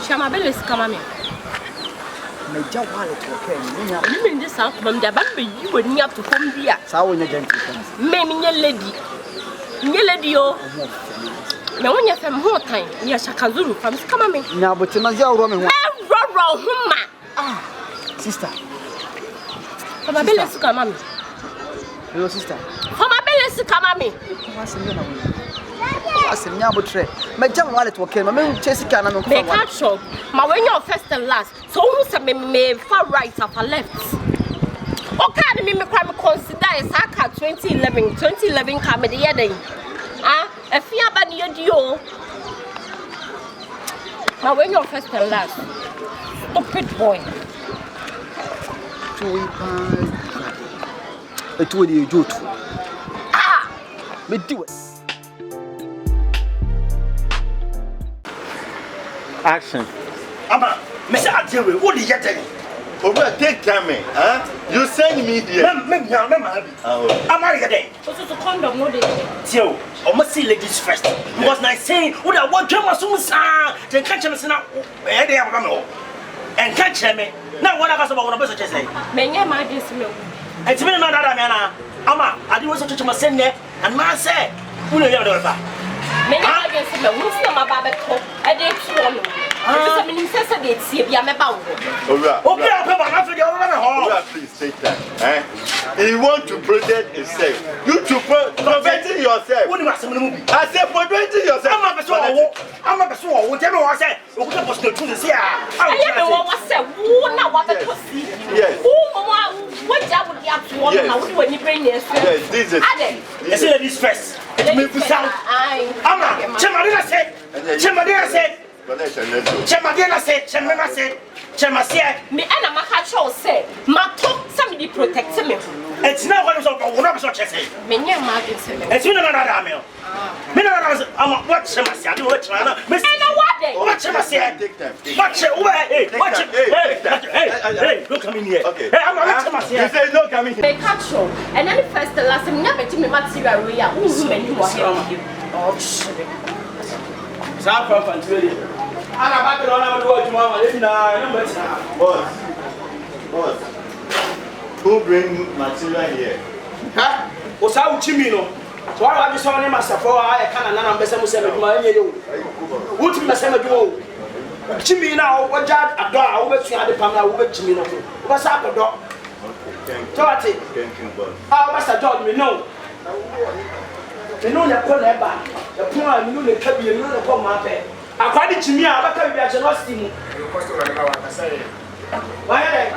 Shamabel is coming. My job wallet, okay. You mean this out from the baby, you would need to come here. So, when you're gentle, maybe your lady. Nyeledio. Na wonya fam ho tan, nya Shakazuru fam kama me. Na botima zia ro me ho. Ro huma. Ah, sister. Fama bele su kama me. Hello sister. Fama bele su kama me. Wasim na wo. Wasim nya botre. Me jam wallet wo ken, me chase ka na me ko. Me catch shop. Ma when you first and last. So who say me far right or far left? Okay, me consider is 2011 come the year then. Ah, a fear ban your dio. Now when you're first and last, stupid boy. It would you do. Ah, me do it. Action. Ama, Mr. Adjewe, what did you tell? Over take time, huh? You send me there. I'm married again. What's the condom? No, they. Tio, I must see ladies first. Because I say, what I want to do, then catch them now. They have come and catch me. Now, what I was about what I say. Many my this milk. It's been another man. Ama, I do want to my send there, and man say, who know you? Many I guess the wisdom of Babette, I did swallow. I mean, it's see if you are about. Please take that. He want to protect himself. You to protecting yourself. I said protecting yourself. I'm not sure. Whatever I said, what was the truth? I said, who now what to see? Yes. What job would you have to want when you bring this? Yes, this is. Let's say this first. I'm Chamadina said. Chamadina said. Me and a macacho said, my talk somebody protects me. It's not what I'm saying. Many imagines him. It's another meal. I'm watch him. I do what I know. Watch him. Hey, look come in here. Okay. Hey, I'm watching him. You say no coming here. They catch show. And then the first and last time never to me material we are who many more here. Oh shit. Stop from really. I'm about to run out of what mama. Boss. Who bring material here? Huh? What's out Chimino? So I have this one master for I can't and I'm what to do? Chimino, what dad a dog, I will see how the Pamela will Chimino. What's up, a dog? Tawati. Master George, me know. Me know the corner eba. The point me know the kabi, me know the come mape. Akwadi chimi a abaka bi a generosity mu. Why dey?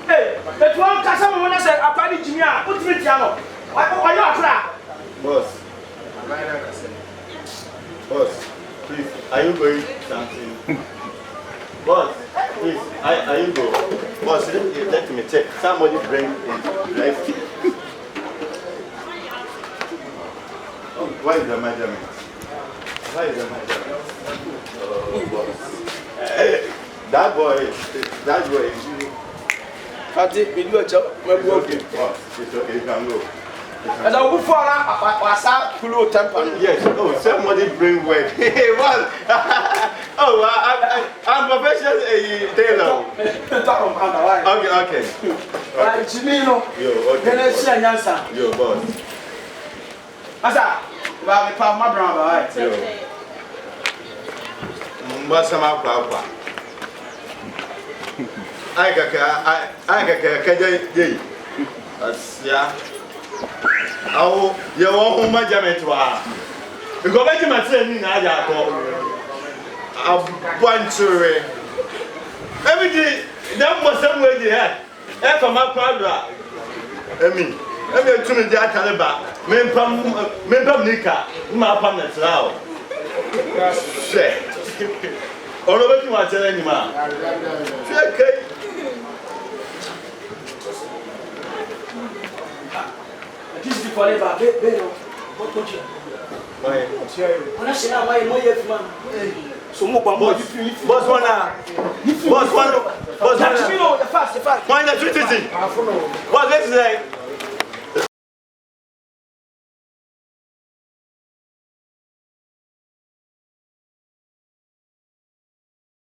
Hey, but one kasa mo na say akwadi chimi a utimi tia no. Why you akra? Boss. Boss, please, are you going something? Boss, please, are you go? Boss, let me check. Somebody bring in life. Why is the measurement? Why is the measurement? Oh, boss. That boy is. Fati, we do a job. Boss, it's okay, you can go. And I will fall out of temper. Yes, oh, somebody bring work. Hey, what? Oh, I'm professional tailor. Okay. Jimino, yo, boss. Asa, ba me pa ma bra ba. Yo. Mbasa ma kwa. Ai kaka kaje. Asia. Awo ye wo ho measurement wa because measurement say ni na aja to abwanture everything dem mo some way there e for my crowd emi tumi dia taleba mempam nika ma pam na trao se oro be ti wa tele ni ma okay. This is forever. What told you? Why? When I say why more yet man. So mo bambo boss one. The fast. Why the 20? What let's say?